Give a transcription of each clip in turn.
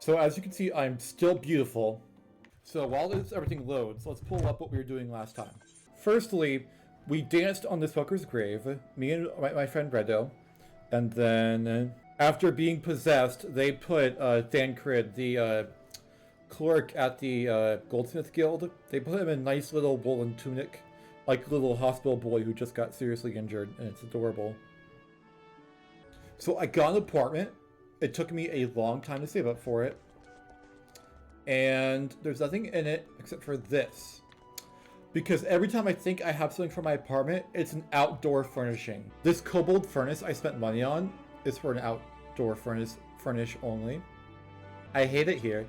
So as you can see, I'm still beautiful. So while everything loads, let's pull up what we were doing last time. Firstly, we danced on the smoker's grave, me and my friend Redo. And then, after being possessed, they put Thancred, the clerk at the Goldsmith Guild, they put him in a nice little woolen tunic, like a little hospital boy who just got seriously injured, and it's adorable. So I got an apartment. It took me a long time to save up for it. And there's nothing in it except for this. Because every time I think I have something for my apartment, it's an outdoor furnishing. This kobold furnace I spent money on is for an outdoor furnish only. I hate it here.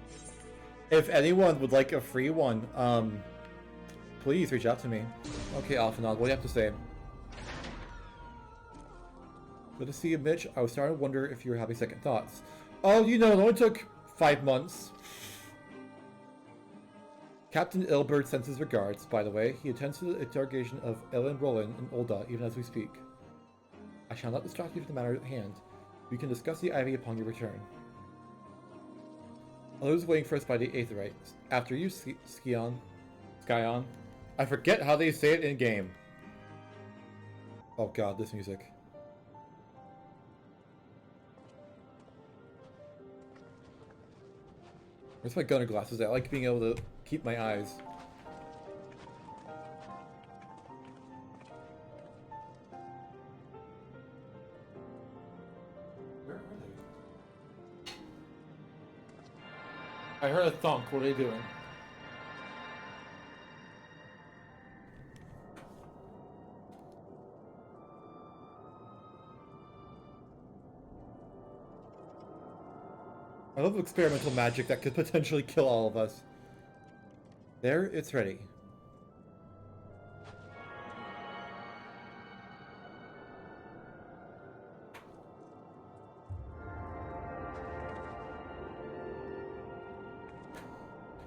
If anyone would like a free one, please reach out to me. Okay, Alphanod, what do you have to say? Good to see you, Mitch. I was starting to wonder if you were having second thoughts. Oh, you know, it only took 5 months. Captain Ilbert sends his regards, by the way. He attends to the interrogation of Ellen Roland and Ulda, even as we speak. I shall not distract you from the matter at hand. We can discuss the ivy upon your return. Others waiting for us by the Aetherite. After you, Skyon. I forget how they say it in-game. Oh god, this music. Where's my gunner glasses? I like being able to keep my eyes. Where are they? I heard a thunk. What are they doing? I love experimental magic that could potentially kill all of us. There, it's ready.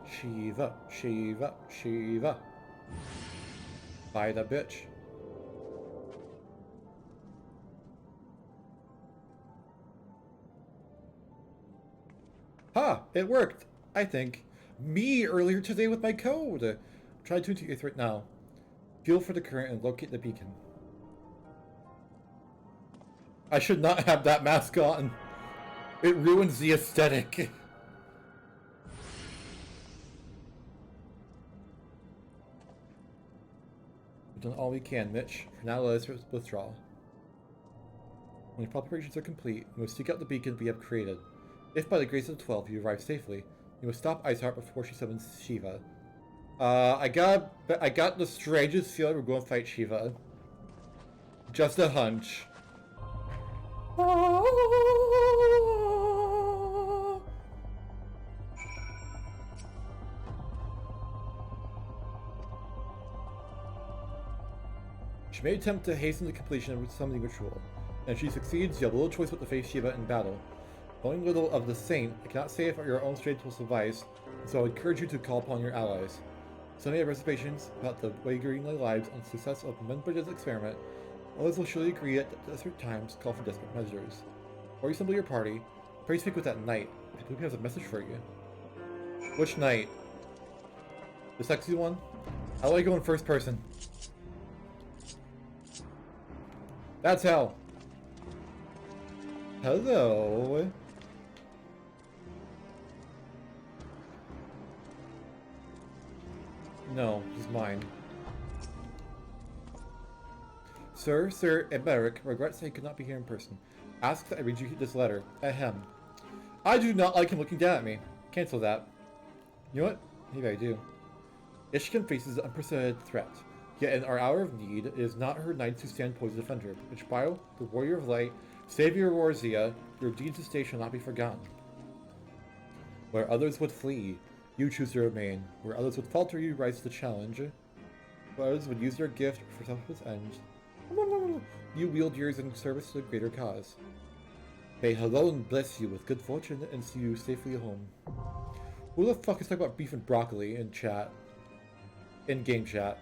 Shiva, Shiva, Shiva. By the bitch. Ha! It worked! I think. Me earlier today with my code! Try to enter right now. Feel for the current and locate the beacon. I should not have that mask on. It ruins the aesthetic. We've done all we can, Mitch. For now, let us withdraw. When your preparations are complete, we must seek out the beacon we have created. If by the grace of the 12 you arrive safely, you must stop Iceheart before she summons Shiva. I got the strangest feeling we're going to fight Shiva. Just a hunch. She may attempt to hasten the completion of the summoning ritual, and if she succeeds, you have little choice but to face Shiva in battle. Knowing little of the saint, I cannot say if your own strength will suffice, so I would encourage you to call upon your allies. Some may have reservations about the wagering their lives on the success of Menbridge's experiment. Others will surely agree at desperate times call for desperate measures. Or you assemble your party. Pray speak with that knight. I believe he has a message for you. Which knight? The sexy one? How do I go in first person? That's hell. Hello. No, he's mine. Sir Eberic regrets that he could not be here in person. Asks that I read you this letter. Ahem. I do not like him looking down at me. Cancel that. You know what? Maybe I do. Ishkan faces an unprecedented threat. Yet in our hour of need, it is not her knights who stand poised to defend her. Ishbio, the warrior of light, savior of Warzia, your deeds of state shall not be forgotten. Where others would flee, you choose to remain. Where others would falter, you rise to the challenge. Where others would use their gift for selfless ends, you wield yours in service to the greater cause. May Halon bless you with good fortune and see you safely home. Who the fuck is talking about beef and broccoli in chat? In game chat.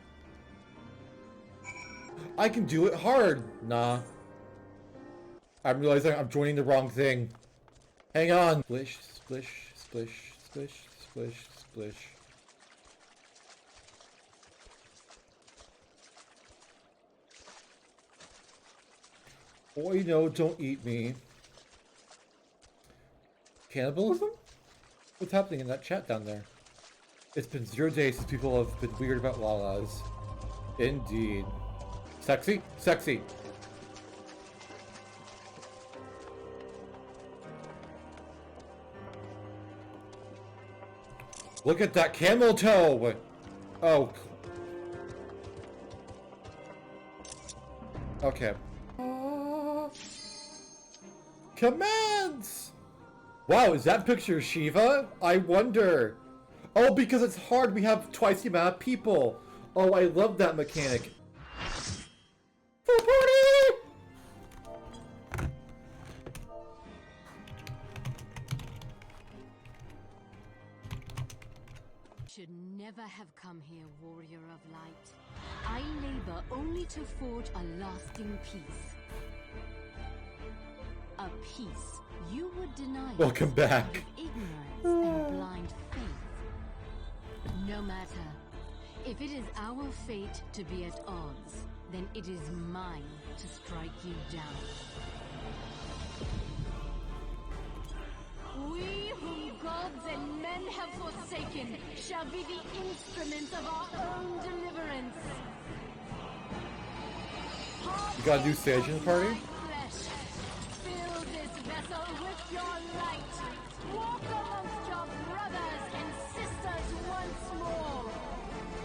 I can do it hard! Nah. I'm realizing I'm joining the wrong thing. Hang on! Splish, splish, Splish, splish, splish, splish. Boy, no, don't eat me. Cannibalism? What's happening in that chat down there? It's been 0 days since people have been weird about lalas. Indeed. Sexy? Sexy! Look at that camel toe! Oh. Okay. Commands! Wow, is that picture Shiva? I wonder. Oh, because it's hard, we have twice the amount of people. Oh, I love that mechanic. For party! Should never have come here, warrior of light. I labor only to forge a lasting peace. A peace you would deny. Welcome back. With ignorance and blind faith. No matter. If it is our fate to be at odds, then it is mine to strike you down. We whom gods and men have forsaken shall be the instruments of our own deliverance. You got a new sage in the party? Fill this vessel with your light. Walk amongst your brothers and sisters once more.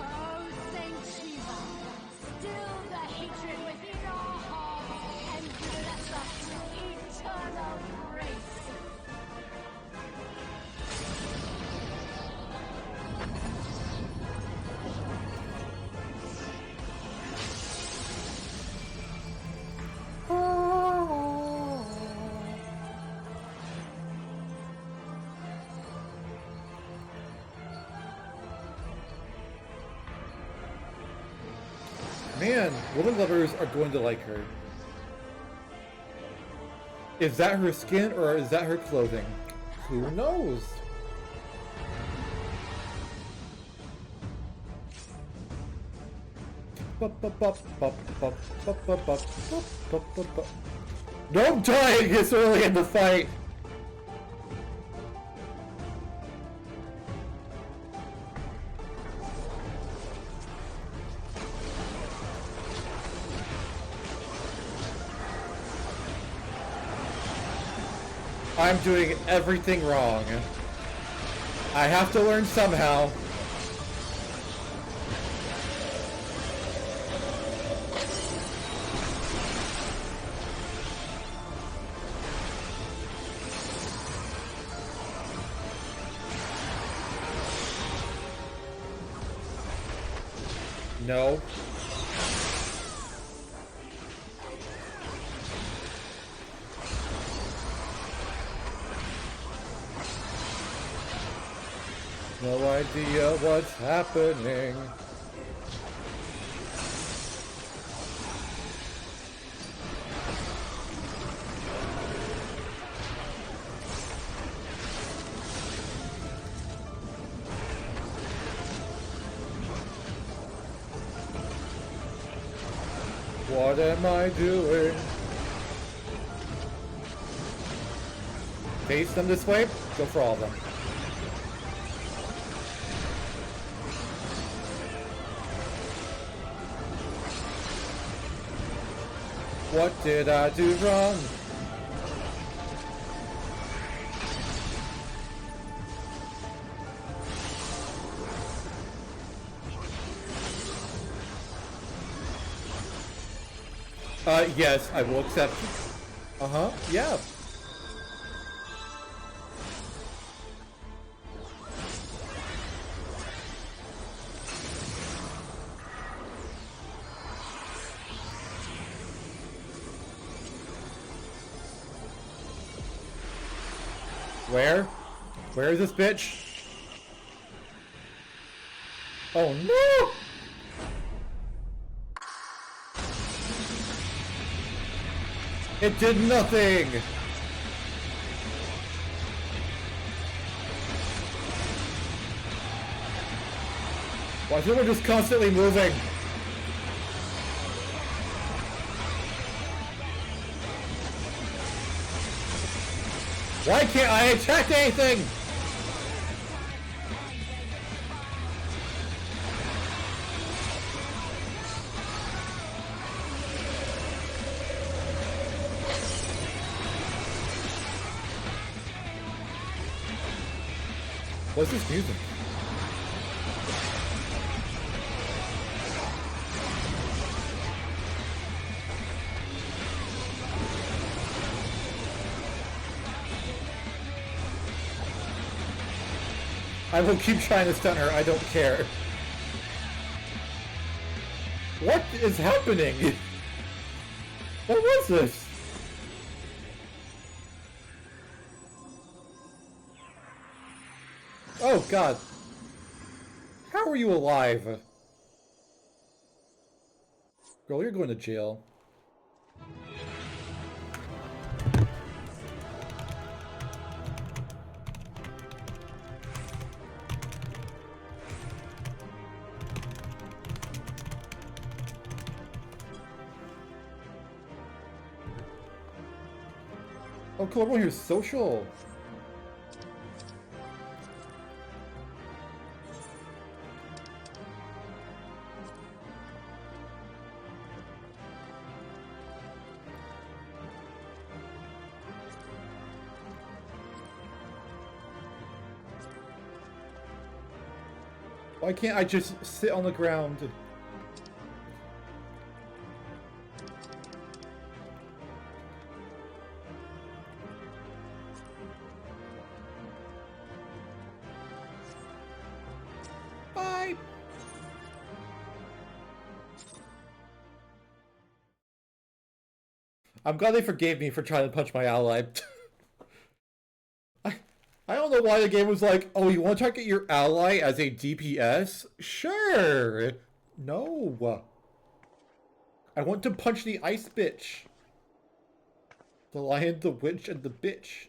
Oh, Saint Shiva, still the hatred within our hearts and bless us with eternal grace. Man, women lovers are going to like her. Is that her skin or is that her clothing? Who knows? No, I'm dying this early in the fight! I'm doing everything wrong. I have to learn somehow. No. No idea what's happening. What am I doing? Face them this way? Go for all of them. What did I do wrong? Yes, I will accept. Uh-huh, yeah. Where? Where is this bitch? Oh no! It did nothing! Why is everyone just constantly moving? Why can't I attack anything? What's this music? I will keep trying to stun her, I don't care. What is happening? What was this? Oh god. How are you alive? Girl, you're going to jail. Oh cool, everyone here's social. Why can't I just sit on the ground? Bye! I'm glad they forgave me for trying to punch my ally. I don't know why the game was like, oh, you want to target your ally as a DPS? Sure! No. I want to punch the ice bitch. The lion, the witch, and the bitch.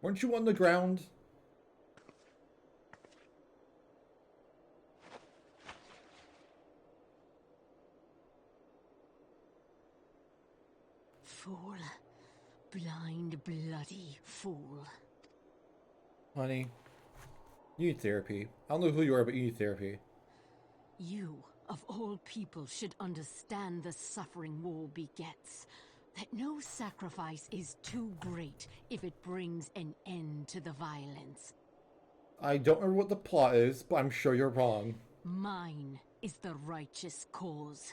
Weren't you on the ground? Fool. Blind, bloody fool. Honey, you need therapy. I don't know who you are, but you need therapy. You, of all people, should understand the suffering war begets. That no sacrifice is too great if it brings an end to the violence. I don't remember what the plot is, but I'm sure you're wrong. Mine is the righteous cause.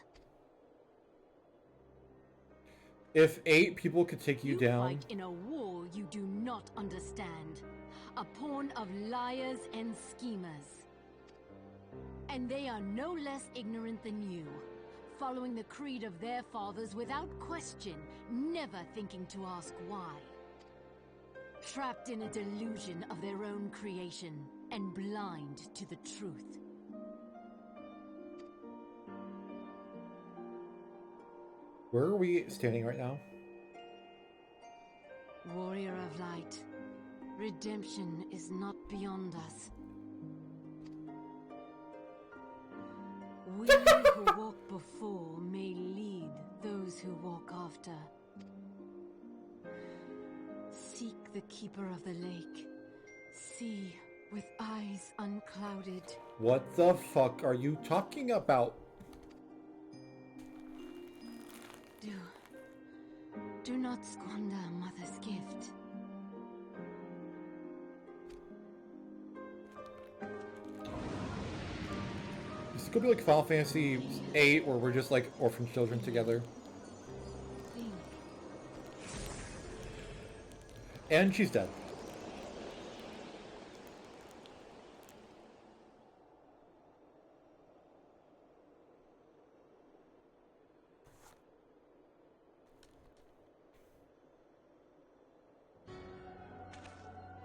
If 8 people could take you down... You fight in a war you do not understand. A pawn of liars and schemers. And they are no less ignorant than you, following the creed of their fathers without question, never thinking to ask why. Trapped in a delusion of their own creation, and blind to the truth. Where are we standing right now? Warrior of light, redemption is not beyond us. We who walk before may lead those who walk after. Seek the keeper of the lake. See with eyes unclouded. What the fuck are you talking about? Do not squander Mother's gift. This could be like Final Fantasy VIII, where we're just like orphan children together. Think. And she's dead.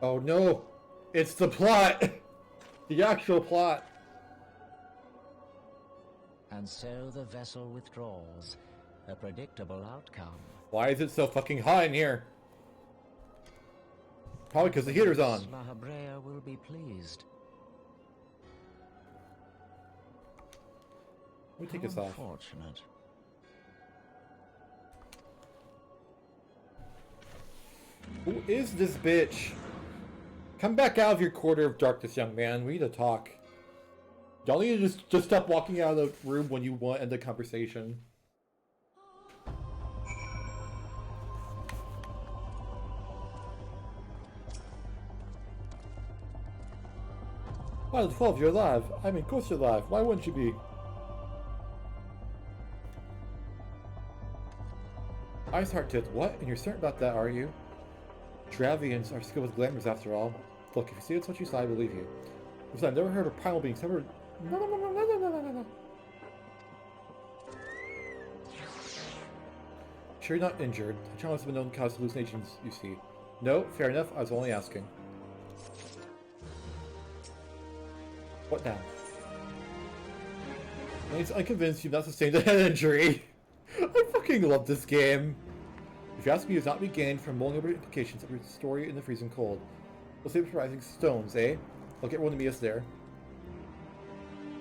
Oh no! It's the plot! The actual plot! And so the vessel withdraws. A predictable outcome. Why is it so fucking hot in here? Probably because the heater's on. Mahabrea will be pleased. me take this off. Unfortunate. Who is this bitch? Come back out of your quarter of darkness, young man. We need to talk. Y'all need to just stop walking out of the room when you want to end the conversation. By the 12, you're alive. I mean, of course you're alive. Why wouldn't you be? Ice Heart did what? And you're certain about that, are you? Dravians are skilled with glamours after all. Look, if you see it's what you saw, I believe you. Because I've never heard of primal beings ever... No. Sure you're not injured. A trauma has been known to cause hallucinations, you see. No, fair enough, I was only asking. What now? I'm unconvinced you've not sustained a head injury. I fucking love this game. If you ask me, it's not regained from mulling over the implications of your story in the freezing cold. We'll save for rising stones, eh? I'll get one to meet us there.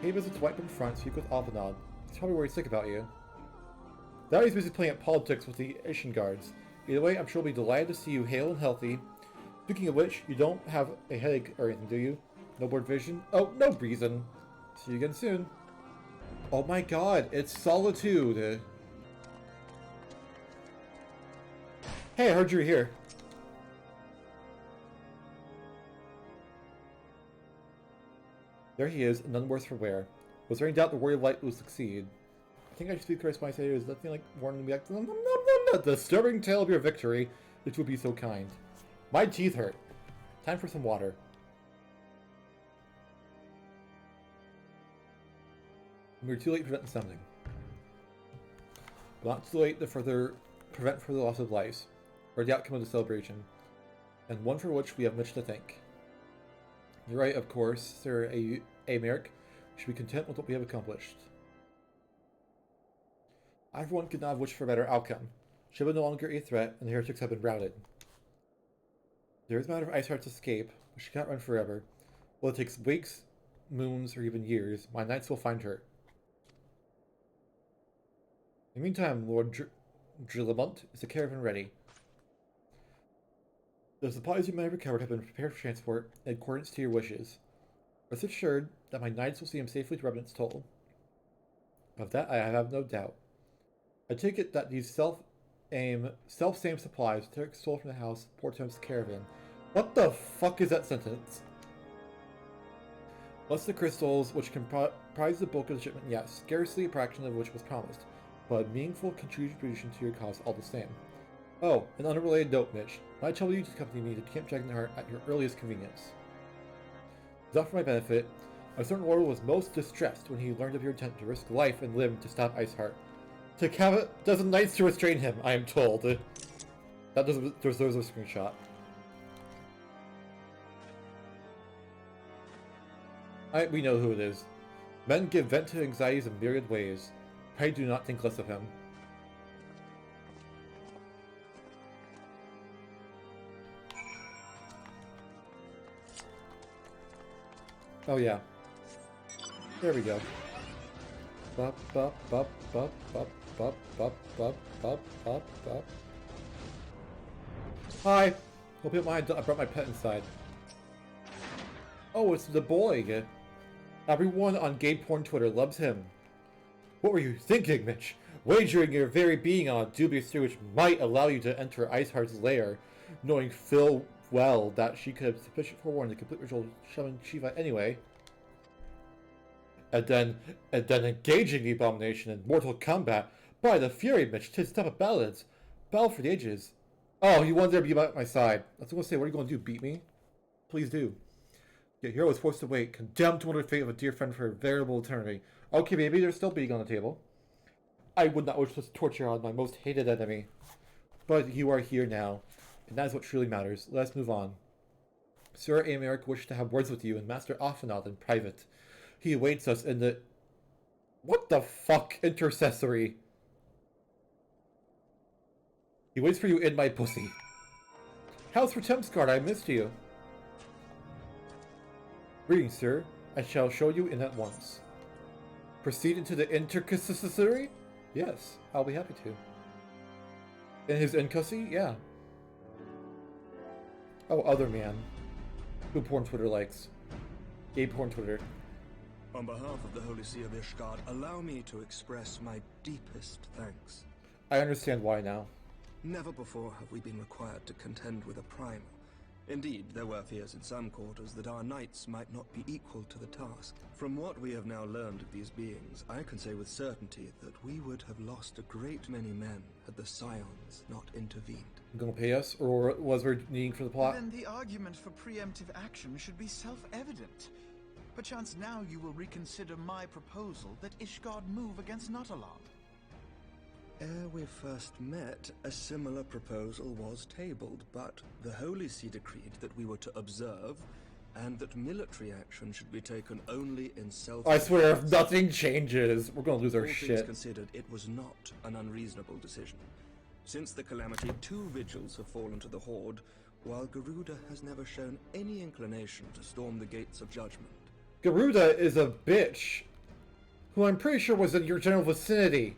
Hey, visits wipe in front, speak with Avanad. He's probably worried sick about you. Now he's busy playing at politics with the Asian guards. Either way, I'm sure he'll be delighted to see you hale and healthy. Speaking of which, you don't have a headache or anything, do you? No blurred vision? Oh, no reason. See you again soon. Oh my god, it's Solitude. Hey, I heard you were here. There he is, none worse for wear. Was there any doubt the warrior of light will succeed? I think I should speak correct when I say there's nothing like warning me back to the disturbing tale of your victory, which would be so kind. My teeth hurt. Time for some water. We were too late to prevent the summoning. But not too late to prevent further loss of lives, or the outcome of the celebration, and one for which we have much to thank. You're right, of course, Sir Americ. We should be content with what we have accomplished. I, for one, could not have wished for a better outcome. Shiva no longer a threat, and the heretics have been routed. There is a matter of Iceheart's escape, but she cannot run forever. Well, it takes weeks, moons, or even years. My knights will find her. In the meantime, Lord Drillamont, is the caravan ready? The supplies you may have recovered have been prepared for transport in accordance to your wishes. Rest assured that my knights will see him safely to Revenant's Toll. Of that I have no doubt. I take it that these self-same supplies Tarek stole from the house, Portem's caravan. What the fuck is that sentence? Plus the crystals, which comprise the bulk of the shipment, yes, scarcely a fraction of which was promised, but a meaningful contribution to your cause all the same. Oh, an unrelated note, Mitch. I tell you to accompany me to Camp Dragonheart at your earliest convenience. It's not for my benefit. A certain lord was most distressed when he learned of your intent to risk life and limb to stop Iceheart. To have a dozen knights to restrain him, I am told. That deserves a screenshot. We know who it is. Men give vent to anxieties in myriad ways. Pray do not think less of him. Oh yeah. There we go. Bop bop bop bop bop bop bop bop bop bop bop. Hi! Hope you don't mind, I brought my pet inside. Oh, it's the boy! Everyone on gay porn Twitter loves him. What were you thinking, Mitch? Wagering your very being on a dubious theory which might allow you to enter Iceheart's lair, knowing full well that she could have sufficient forewarned the complete ritual summoning Shiva anyway. And then engaging the abomination in mortal combat. By the fury, Mitch, 'tis stuff of ballads. Battle for the ages. Oh, you wanted to be by my side. I was going to say, what are you going to do, beat me? Please do. Your hero was forced to wait, condemned to wonder the fate of a dear friend for a veritable eternity. Okay, baby, there's still being on the table. I would not wish this torture on my most hated enemy. But you are here now, and that is what truly matters. Let's move on. Sir Americ wished to have words with you and Master Afanad in private. He awaits us in the... What the fuck, intercessory? He waits for you in my pussy. How's for Temsgard? I missed you. Greetings, sir. I shall show you in at once. Proceed into the intercussory? Yes, I'll be happy to. In his incussy? Yeah. Oh, other man. Who porn Twitter likes. Gay porn Twitter. On behalf of the Holy See of Ishgard, allow me to express my deepest thanks. I understand why now. Never before have we been required to contend with a primal. Indeed, there were fears in some quarters that our knights might not be equal to the task. From what we have now learned of these beings, I can say with certainty that we would have lost a great many men had the Scions not intervened. You gonna pay us, or was there needing for the plot? Then the argument for preemptive action should be self-evident. Perchance now you will reconsider my proposal that Ishgard move against Natalan. Ere we first met, a similar proposal was tabled, but the Holy See decreed that we were to observe, and that military action should be taken only in self- I swear, if nothing changes, we're gonna lose our All things shit. considered, it was not an unreasonable decision. Since the calamity, 2 vigils have fallen to the Horde, while Garuda has never shown any inclination to storm the gates of judgment. Garuda is a bitch, who I'm pretty sure was in your general vicinity.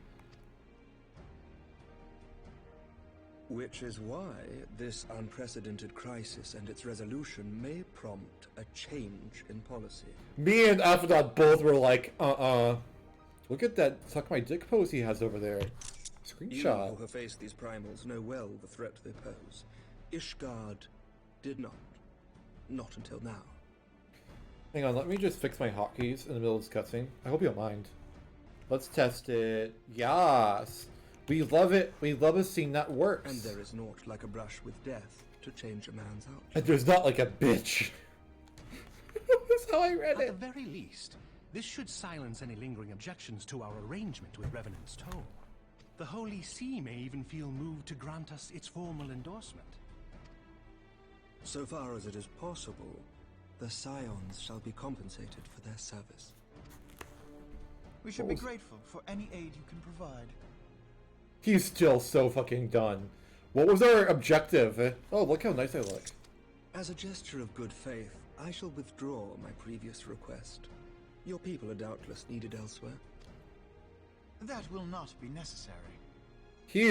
Which is why this unprecedented crisis and its resolution may prompt a change in policy. Me and Aphrodite both were like, Look at that suck my dick pose he has over there. You Screenshot. who have faced these primals know well the threat they pose. Ishgard did not. Not until now. Hang on, let me just fix my hotkeys in the middle of this cutscene. I hope you don't mind. Let's test it. Yes! We love it. We love a scene that works. And there is naught like a brush with death to change a man's outlook. And there's not like a bitch. That's how I read At it. the very least, this should silence any lingering objections to our arrangement with Revenant's Toll. The Holy See may even feel moved to grant us its formal endorsement. So far as it is possible, the Scions shall be compensated for their service. We should be grateful for any aid you can provide. He's still so fucking done. What was our objective? Oh, look how nice I look. As a gesture of good faith, I shall withdraw my previous request. Your people are doubtless needed elsewhere. That will not be necessary. He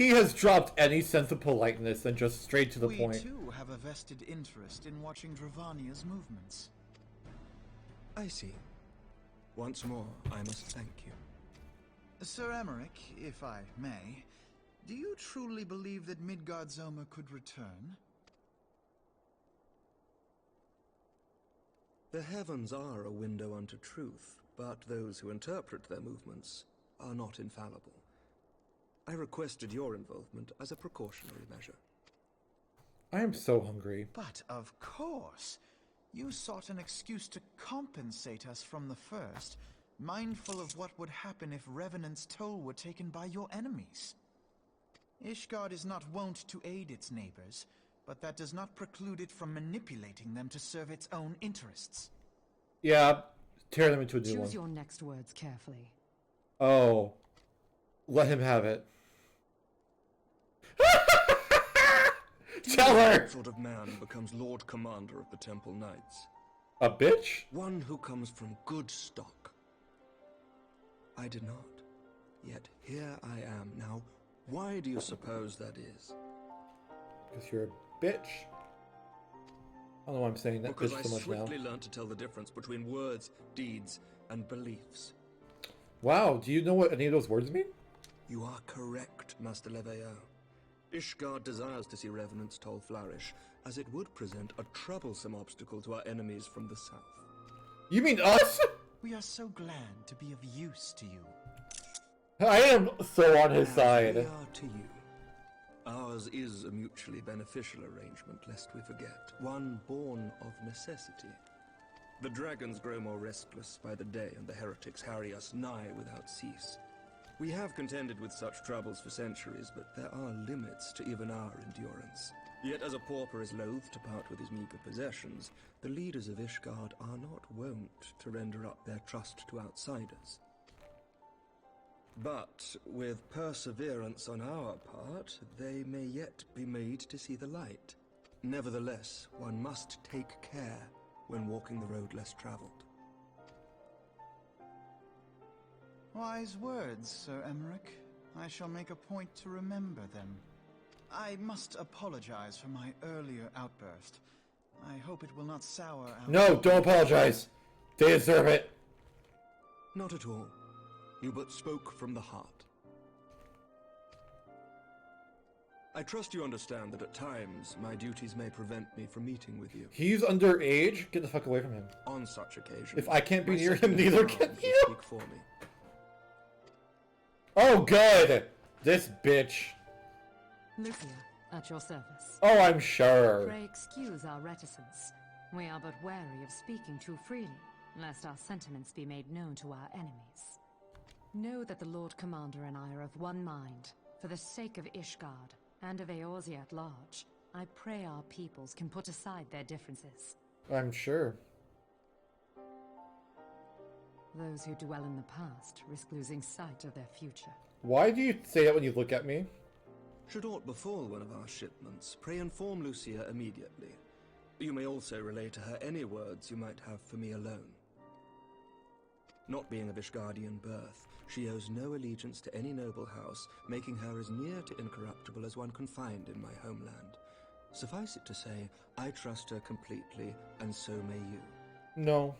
has dropped any sense of politeness and just straight to the We point. too have a vested interest in watching Dravania's movements. I see. Once more, I must thank you. Sir Emmerich, if I may, do you truly believe that Midgard-Zoma could return? The heavens are a window unto truth, but those who interpret their movements are not infallible. I requested your involvement as a precautionary measure. I am so hungry. But of course, you sought an excuse to compensate us from the first, mindful of what would happen if Revenant's Toll were taken by your enemies. Ishgard is not wont to aid its neighbors, but that does not preclude it from manipulating them to serve its own interests. Yeah, tear them into a new one. Choose your next words carefully. Oh. Let him have it. Tell her! What sort of man becomes Lord Commander of the Temple Knights? A bitch? One who comes from good stock. I did not. Yet here I am now. Why do you suppose that is? Because you're a bitch. I don't know why I'm saying that Because bitch I so much now. swiftly learned to tell the difference between words, deeds, and beliefs. Wow, do you know what any of those words mean? You are correct, Master lmfao. Ishgard desires to see Revenant's Toll flourish, as it would present a troublesome obstacle to our enemies from the south. You mean us? We are so glad to be of use to you. I am so on his As side. we are to you. Ours is a mutually beneficial arrangement, lest we forget, one born of necessity. The dragons grow more restless by the day, and the heretics harry us nigh without cease. We have contended with such troubles for centuries, but there are limits to even our endurance. Yet as a pauper is loath to part with his meager possessions, the leaders of Ishgard are not wont to render up their trust to outsiders. But with perseverance on our part, they may yet be made to see the light. Nevertheless, one must take care when walking the road less traveled. Wise words, Sir Emmerich. I shall make a point to remember them. I must apologize for my earlier outburst. I hope it will not sour our... No, don't apologize. They deserve it. Not at all. You but spoke from the heart. I trust you understand that at times my duties may prevent me from meeting with you. He's underage. Get the fuck away from him. On such occasions, If I can't be my near him, second neither command can will you. Speak for me. Oh, good. This bitch. Lucia, at your service. Oh, I'm sure. Pray excuse our reticence. We are but wary of speaking too freely, lest our sentiments be made known to our enemies. Know that the Lord Commander and I are of one mind. For the sake of Ishgard, and of Eorzea at large, I pray our peoples can put aside their differences. I'm sure. Those who dwell in the past risk losing sight of their future. Why do you say that when you look at me? Should aught befall one of our shipments, pray inform Lucia immediately. You may also relay to her any words you might have for me alone. Not being of Ishgardian birth, she owes no allegiance to any noble house, making her as near to incorruptible as one can find in my homeland. Suffice it to say, I trust her completely, and so may you. No.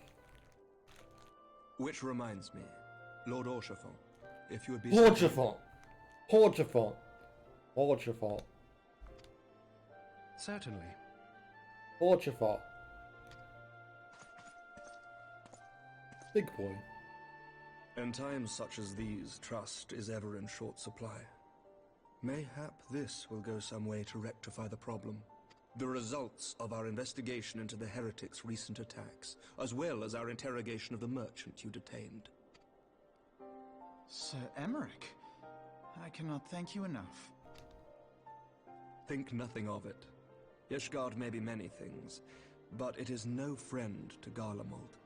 Which reminds me, Lord Orchefort, if you would be... Orchefort. Orchefort. Orchefort. Certainly. Orchefort. Big boy. In times such as these, trust is ever in short supply. Mayhap this will go some way to rectify the problem. The results of our investigation into the heretics' recent attacks, as well as our interrogation of the merchant you detained. Sir Emmerich, I cannot thank you enough. Think nothing of it. Ishgard may be many things, but it is no friend to Garlemald.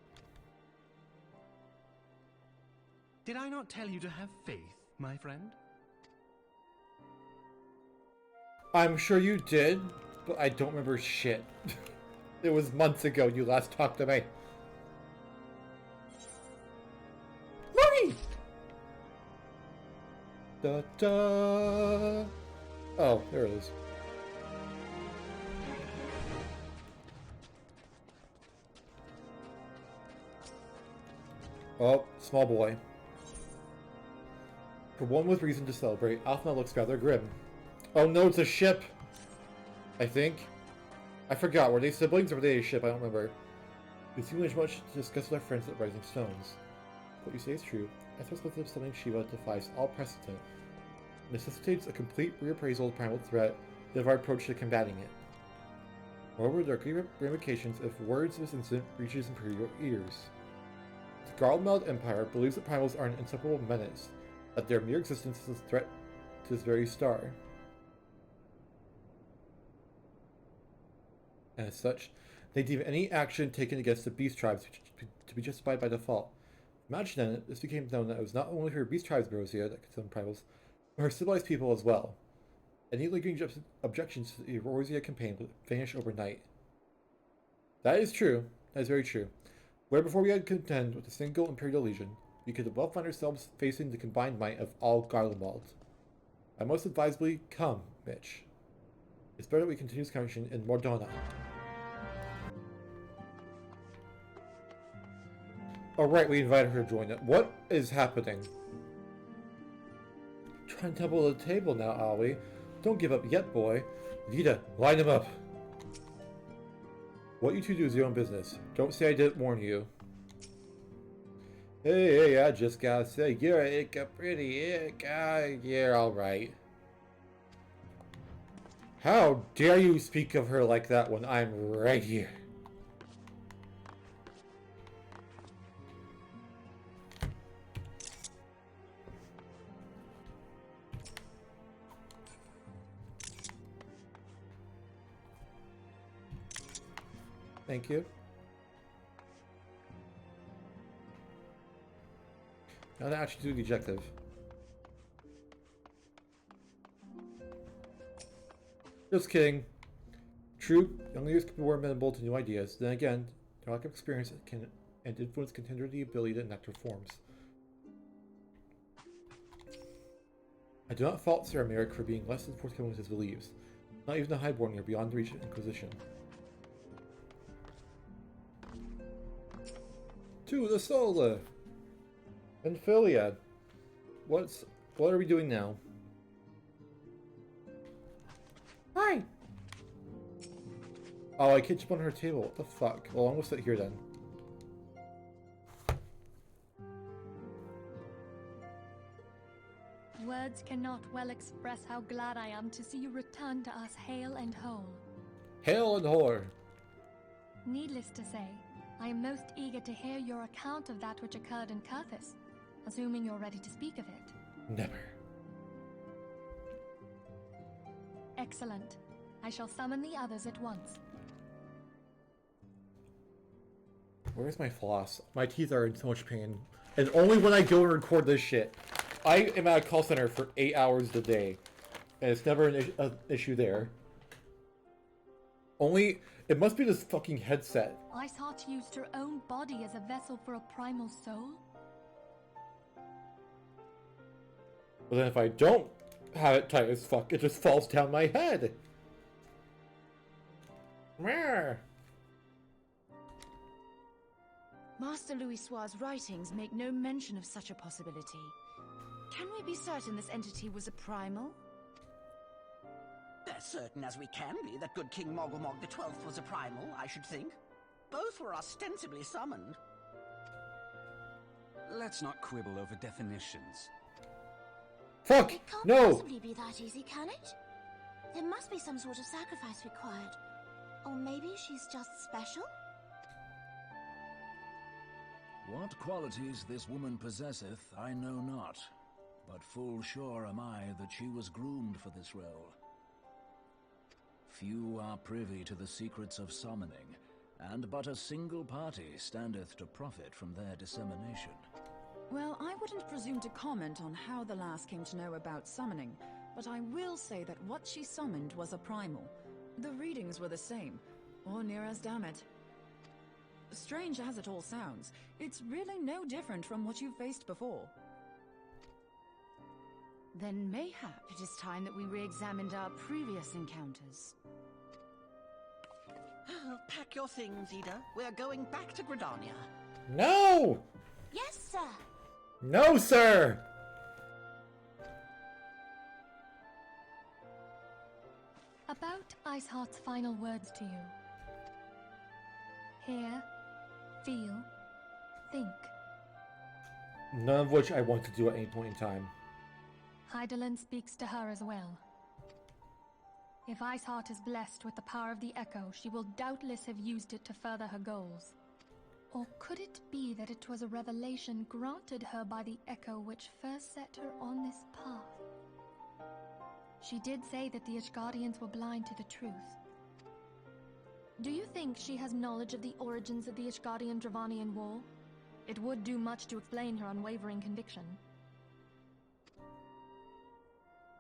Did I not tell you to have faith, my friend? I'm sure you did, but I don't remember shit. It was months ago you last talked to me. Money! Da da. Oh, there it is. Oh, small boy. For one with reason to celebrate, Alpha looks rather grim. Oh no, it's a ship! I think. I forgot, were they siblings or were they a ship? I don't remember. We seem as much to discuss with our friends at Rising Stones. What you say is true. I suspect that something Shiva defies all precedent. Necessitates a complete reappraisal of primal threat and of our approach to combating it. Moreover, there are great ramifications if words of this incident reaches Imperial ears. The Garlemald Empire believes that primals are an inseparable menace, that their mere existence is a threat to this very star. And as such, they deem any action taken against the beast tribes to be justified by default. Imagine then, this became known that it was not only her beast tribes Eorzea that could summon primals, but her civilized people as well. Any lingering objections to the Eorzea campaign would vanish overnight. That is true. That is very true. Where before we had to contend with a single Imperial Legion, we could well find ourselves facing the combined might of all Garlemald. I most advisably come, Mitch. It's better that we continue this conversation in Mordona. Alright, we invited her to join it. What is happening? Trying to tumble the table now, are we? Don't give up yet, boy. Vita, line him up. What you two do is your own business. Don't say I didn't warn you. Hey, I just gotta say, you're a pretty guy. Yeah, alright. How dare you speak of her like that when I'm right here? Thank you. Now to actually do the objective. Just kidding. True, young leaders can be more amenable to new ideas. Then again, their lack of experience and influence can hinder the ability to enact reforms. I do not fault Sir Emeric for being less than forthcoming with his beliefs. Not even the Highborn are beyond the reach of Inquisition. To the Sola! Amphilia! What are we doing now? Hi! Oh, I can't jump on her table. What the fuck? Well, I'm gonna sit here then. Words cannot well express how glad I am to see you return to us hale and whole. Hail and whore! Needless to say, I am most eager to hear your account of that which occurred in Curthis, assuming you're ready to speak of it. Never. Excellent. I shall summon the others at once. Where's my floss? My teeth are in so much pain. And only when I go and record this shit. I am at a call center for 8 hours a day. And it's never an issue there. Only, it must be this fucking headset. Iceheart used her own body as a vessel for a primal soul? But then if I don't have it tight as fuck, it just falls down my head. Meh. Master Louisoir's writings make no mention of such a possibility. Can we be certain this entity was a primal? As certain as we can be that good King Mogulmog the 12th was a primal, I should think. Both were ostensibly summoned. Let's not quibble over definitions. Fuck! It can't No! possibly be that easy, can it? There must be some sort of sacrifice required. Or maybe she's just special? What qualities this woman possesseth, I know not. But full sure am I that she was groomed for this role. Few are privy to the secrets of summoning, and but a single party standeth to profit from their dissemination. Well, I wouldn't presume to comment on how the lass came to know about summoning, but I will say that what she summoned was a primal. The readings were the same, or near as damn it. Strange as it all sounds, it's really no different from what you've faced before. Then mayhap it is time that we re-examined our previous encounters. Pack your things, Ida. We're going back to Gridania. No! Yes, sir. No, sir! About Iceheart's final words to you. Hear, feel, think. None of which I want to do at any point in time. Hydaelyn speaks to her as well. If Iceheart is blessed with the power of the Echo, she will doubtless have used it to further her goals. Or could it be that it was a revelation granted her by the Echo which first set her on this path? She did say that the Ishgardians were blind to the truth. Do you think she has knowledge of the origins of the Ishgardian-Dravanian War? It would do much to explain her unwavering conviction.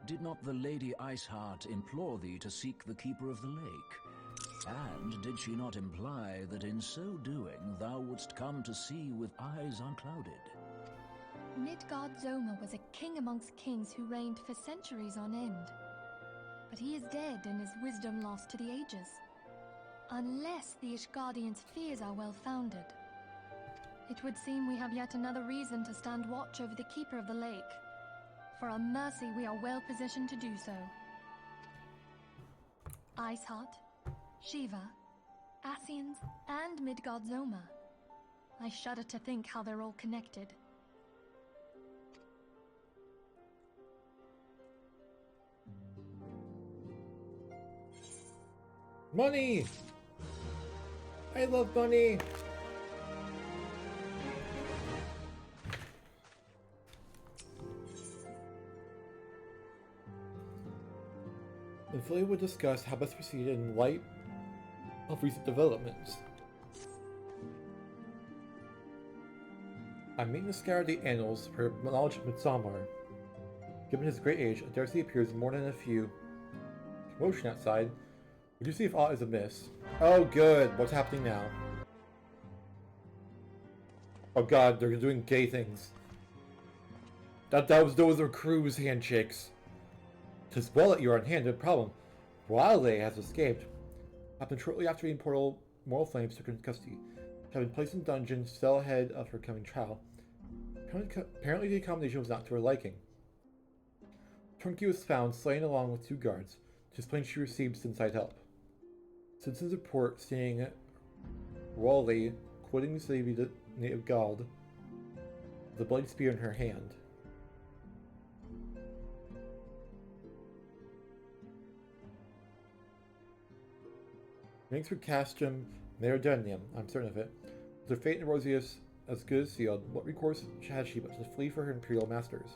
Did not the Lady Iceheart implore thee to seek the Keeper of the Lake? And did she not imply that in so doing thou wouldst come to see with eyes unclouded? Midgard-Zoma was a king amongst kings who reigned for centuries on end. But he is dead and his wisdom lost to the ages. Unless the Ishgardians' fears are well-founded. It would seem we have yet another reason to stand watch over the Keeper of the Lake. For a mercy, we are well positioned to do so. Iceheart, Shiva, Ascians, and Midgard-Zoma. I shudder to think how they're all connected. Money! I love money! And Philly would discuss how best proceed in light of recent developments. I'm meeting to scour the annals for knowledge of Midsommar. Given his great age, I dare say he appears more than a few. Commotion outside. Would you see if aught is amiss? Oh good, what's happening now? Oh god, they're doing gay things. Those were cruise handshakes. 'Tis well that you are on hand. No problem. Wildley has escaped. Happened shortly after being Moral Flames took her into custody. Had been placed in dungeon, cell ahead of her coming trial. Apparently the accommodation was not to her liking. Trunky was found slain along with 2 guards. It is plain she received Cinside help. Citizens report seeing Wally quitting the city of the native Gald, the bloody spear in her hand. Thanks for Castrum Meridonium, I'm certain of it. With her fate in Rosius as good as sealed, what recourse had she but to flee for her imperial masters?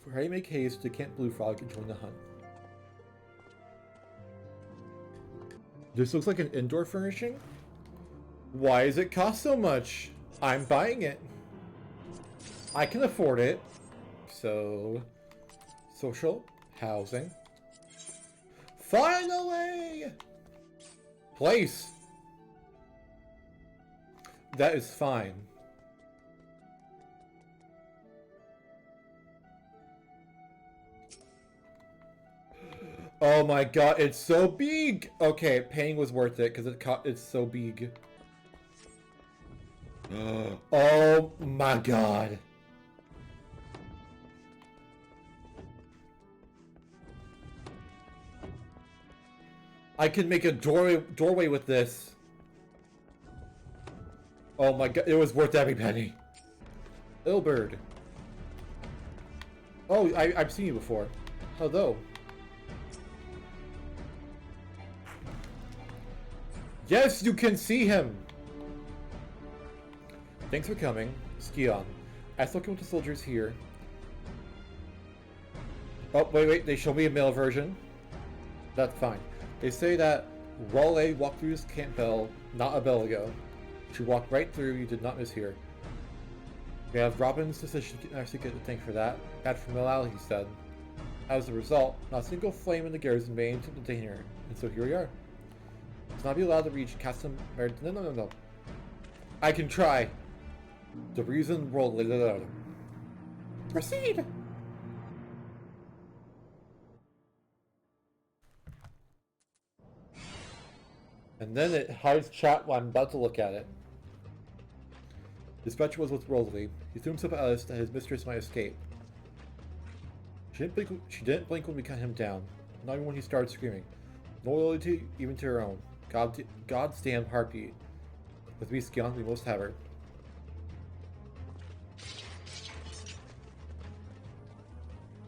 For how you make haste to Camp Blue Frog and join the hunt. This looks like an indoor furnishing? Why does it cost so much? I'm buying it. I can afford it. So, social, housing. Finally! Place! That is fine. Oh my god, it's so big! Okay, paying was worth it because it's so big. Oh my god. I can make a doorway with this. Oh my god, it was worth every penny. Ilbird. Oh, I've seen you before. Hello. Yes, you can see him! Thanks for coming. Ski on. I still come with the soldiers here. Oh, wait, they show me a male version. That's fine. They say that Raleigh walked through his camp bell not a bell ago. She walked right through, you did not miss here. We have Robin's decision to actually get the thank for that. Bad for morale, he said. As a result, not a single flame in the garrison made to detain her, and so here we are. It's not be allowed to reach Castum No. I can try. The reason roll. Proceed! And then it hides chat while I'm about to look at it. Dispatcher was with Rosalie. He threw himself at us that his mistress might escape. She didn't blink when we cut him down, not even when he started screaming. No loyalty even to her own. God's damn heartbeat. With me Skion, we must have her.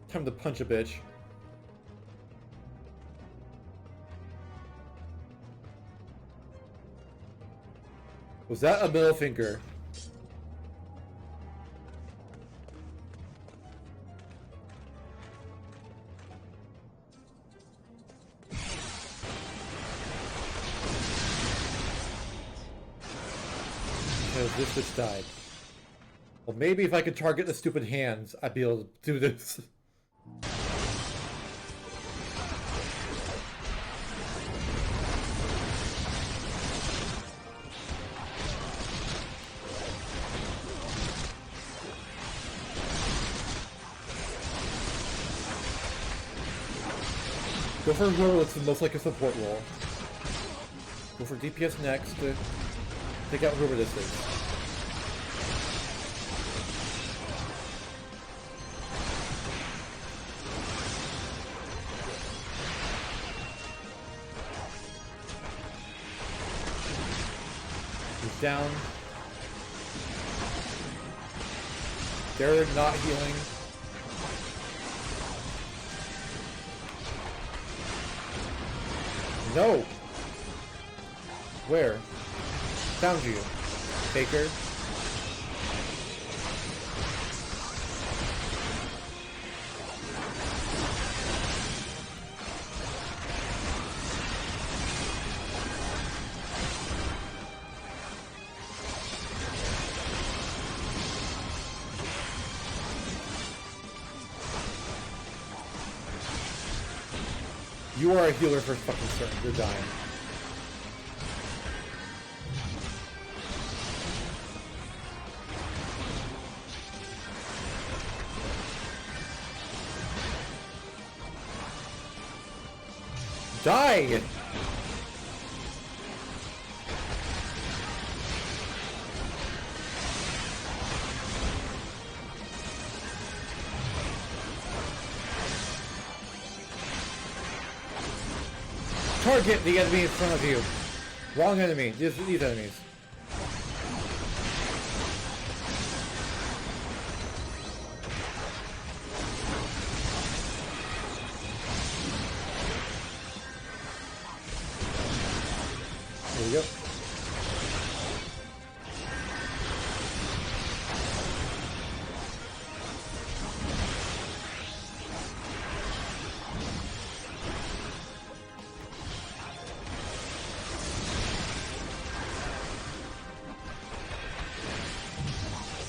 Time to punch a bitch. Was that a middle finger? Because this bitch died. Well, maybe if I could target the stupid hands, I'd be able to do this. Go for whoever looks the most like a support role. Go for DPS next to take out whoever this is. He's down. They're not healing. No! Where? Found you. Taker. You are a healer for fucking certain. You're dying. Die! Target the enemy in front of you. Wrong enemy. These enemies. There we go.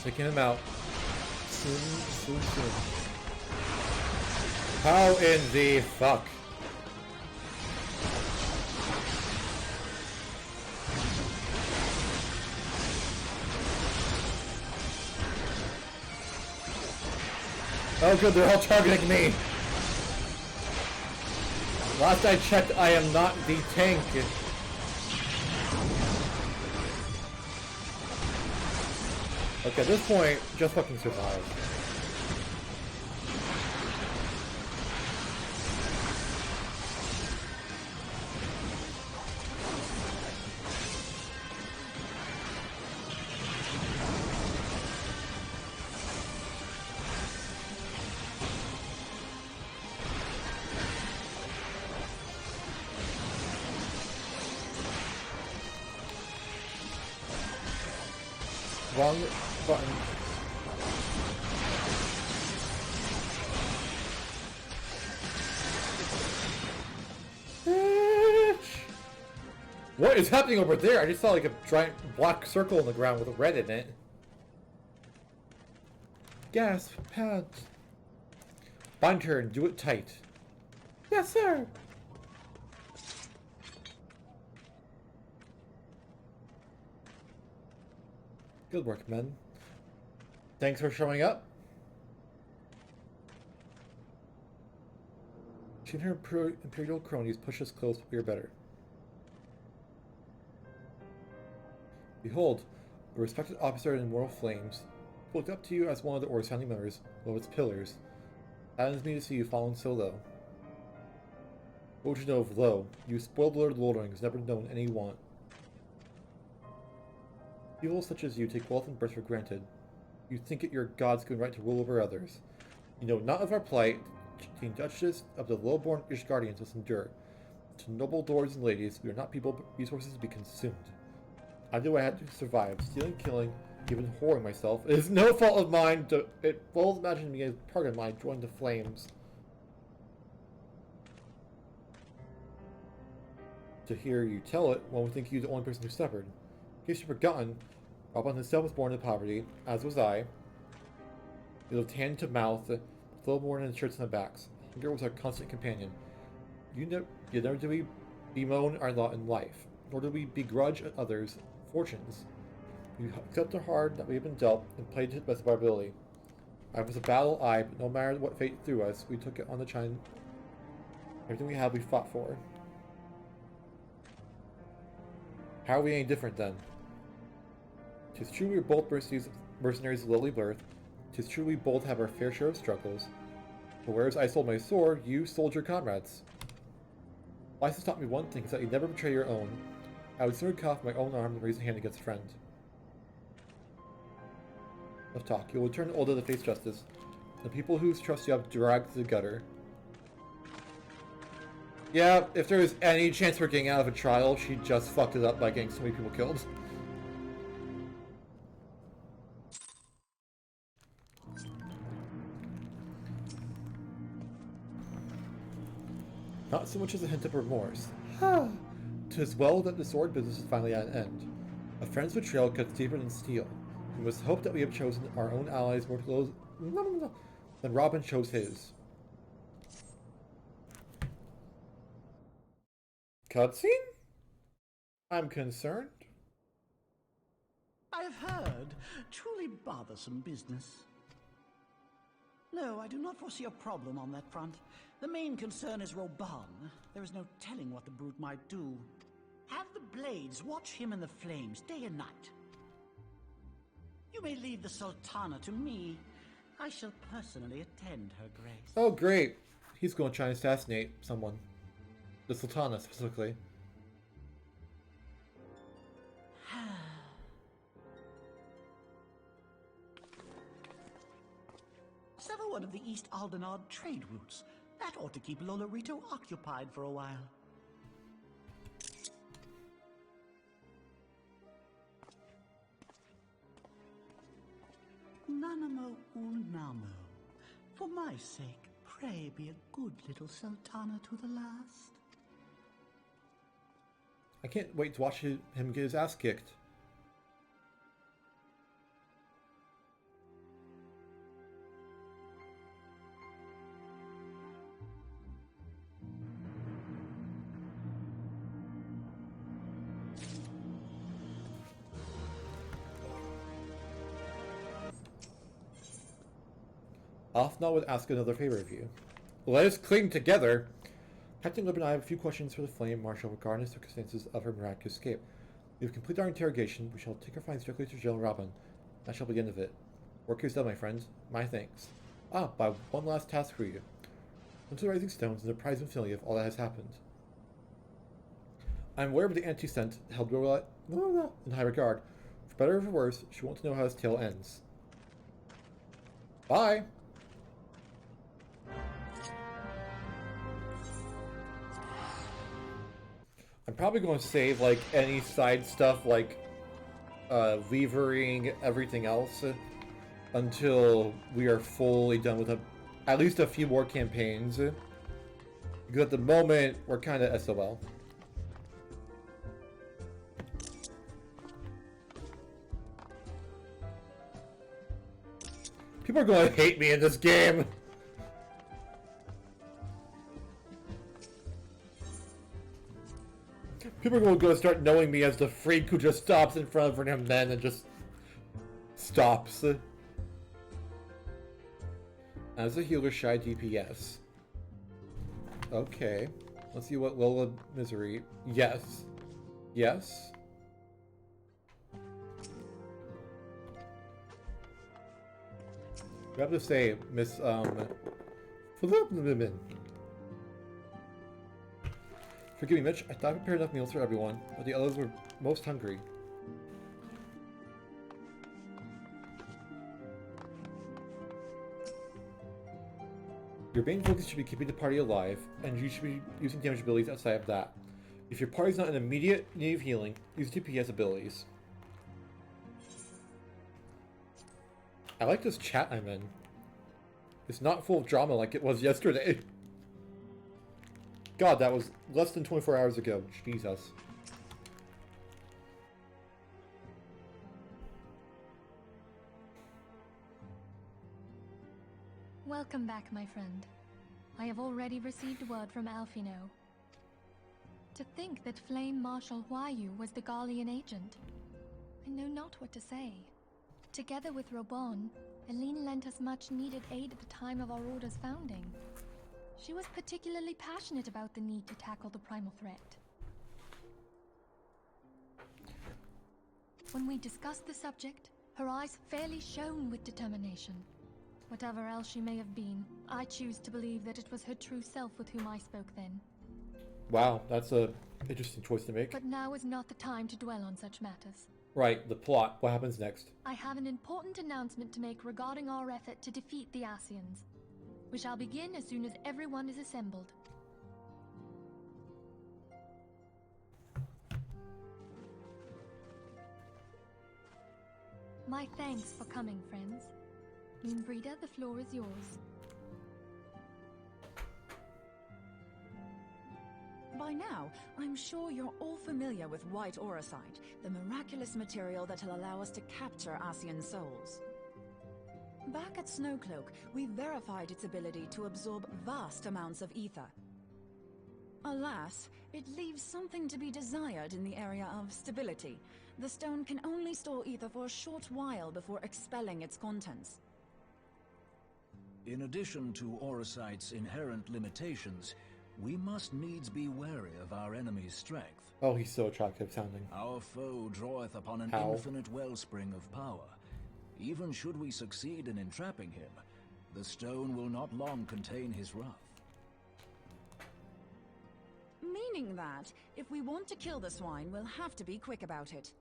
Taking him out. Soon. How in the fuck? Oh good, they're all targeting me. Last I checked, I am not the tank. Okay, at this point, just fucking survive. Wrong button. What is happening over there? I just saw like a giant black circle in the ground with a red in it. Gasp, pads. Bind her and do it tight. Yes, sir. Good work, men. Thanks for showing up. She and her imperial cronies push us close, but we are better. Behold, a respected officer in immortal flames, who looked up to you as one of the Order's founding members, one of its pillars. Saddens me to see you fallen so low. What would you know of low? You spoiled Lord of Loitering has never known any want. People such as you take wealth and birth for granted. You think it your God's given right to rule over others. You know not of our plight. The Duchess of the low-born Ishgardians must endure. To noble lords and ladies, we are not people but resources to be consumed. I knew I had to survive, stealing, killing, even whoring myself. It is no fault of mine. It well imagined me as part of mine joined the flames. To hear you tell it, one would think you the only person who suffered. In case you've forgotten, Robin himself was born in poverty, as was I. We lived hand to mouth, with little more than shirts on the backs. Hunger was our constant companion. Never did we bemoan our lot in life, nor did we begrudge others' fortunes. We accepted hard that we had been dealt, and played to the best of our ability. I was a battle, but no matter what fate threw us, we took it on the chin. Everything we had, we fought for. How are we any different, then? 'Tis true we are both mercenaries of lowly birth. 'Tis true we both have our fair share of struggles. But whereas I sold my sword, you sold your comrades. Life has taught me one thing, is that you never betray your own. I would sooner cut off my own arm than raise a hand against a friend. Enough talk. You will return Olda to face justice. The people whose trust you have dragged to the gutter. Yeah, if there was any chance we're getting out of a trial, she just fucked it up by getting so many people killed. Not so much as a hint of remorse. Ha! 'Tis well that the sword business is finally at an end. A friend's betrayal cuts deeper than steel. We must hope that we have chosen our own allies more close than Robin chose his. Cutscene? I'm concerned. I have heard. Truly bothersome business. No, I do not foresee a problem on that front. The main concern is Roban. There is no telling what the brute might do. Have the Blades watch him in the flames day and night. You may leave the Sultana to me. I shall personally attend her grace. Oh, great. He's going to try and assassinate someone. The Sultana, specifically. Sever one of the East Aldenard trade routes. That ought to keep Lolorito occupied for a while. Nanamo unamo. For my sake, pray be a good little Sultana to the last. I can't wait to watch him get his ass kicked. Ofna would ask another favor of you. Let us cling together! Captain Lib and I have a few questions for the Flame Marshal regarding the circumstances of her miraculous escape. We have completed our interrogation. We shall take our findings directly to General Robin. That shall be the end of it. Work is done, my friend. My thanks. Ah, but one last task for you. Run to the Rising Stones and apprise Infinity of all that has happened. I am aware of the anti-scent held in high regard. For better or for worse, she wants to know how this tale ends. Bye! I'm probably going to save, like, any side stuff, like, levering everything else, until we are fully done with at least a few more campaigns. Because at the moment, we're kind of SOL. People are going to hate me in this game! People are going to start knowing me as the freak who just stops in front of him then and just stops. As a healer, shy DPS. Okay. Let's see what Lola Misery. Yes. Yes. We have to say, Miss, Forgive me, Mitch. I thought I prepared enough meals for everyone, but the others were most hungry. Your main focus should be keeping the party alive, and you should be using damage abilities outside of that. If your party's not in immediate need of healing, use DPS abilities. I like this chat I'm in. It's not full of drama like it was yesterday. God, that was less than 24 hours ago. Jesus. Welcome back, my friend. I have already received word from Alfino. To think that Flame Marshal Huayu was the Garlean agent. I know not what to say. Together with Robon, Eileen lent us much-needed aid at the time of our Order's founding. She was particularly passionate about the need to tackle the primal threat. When we discussed the subject, her eyes fairly shone with determination. Whatever else she may have been, I choose to believe that it was her true self with whom I spoke then. Wow, that's a interesting choice to make. But now is not the time to dwell on such matters. Right, the plot. What happens next? I have an important announcement to make regarding our effort to defeat the Asians. We shall begin as soon as everyone is assembled. My thanks for coming, friends. Moonbreeder, the floor is yours. By now, I'm sure you're all familiar with White Auracite, the miraculous material that'll allow us to capture Asian souls. Back at Snowcloak, we verified its ability to absorb vast amounts of ether. Alas, it leaves something to be desired in the area of stability. The stone can only store ether for a short while before expelling its contents. In addition to Orosite's inherent limitations, we must needs be wary of our enemy's strength. Oh, he's so attractive sounding. Our foe draweth upon an How? infinite wellspring of power. Even should we succeed in entrapping him, the stone will not long contain his wrath. Meaning that, if we want to kill the swine, we'll have to be quick about it.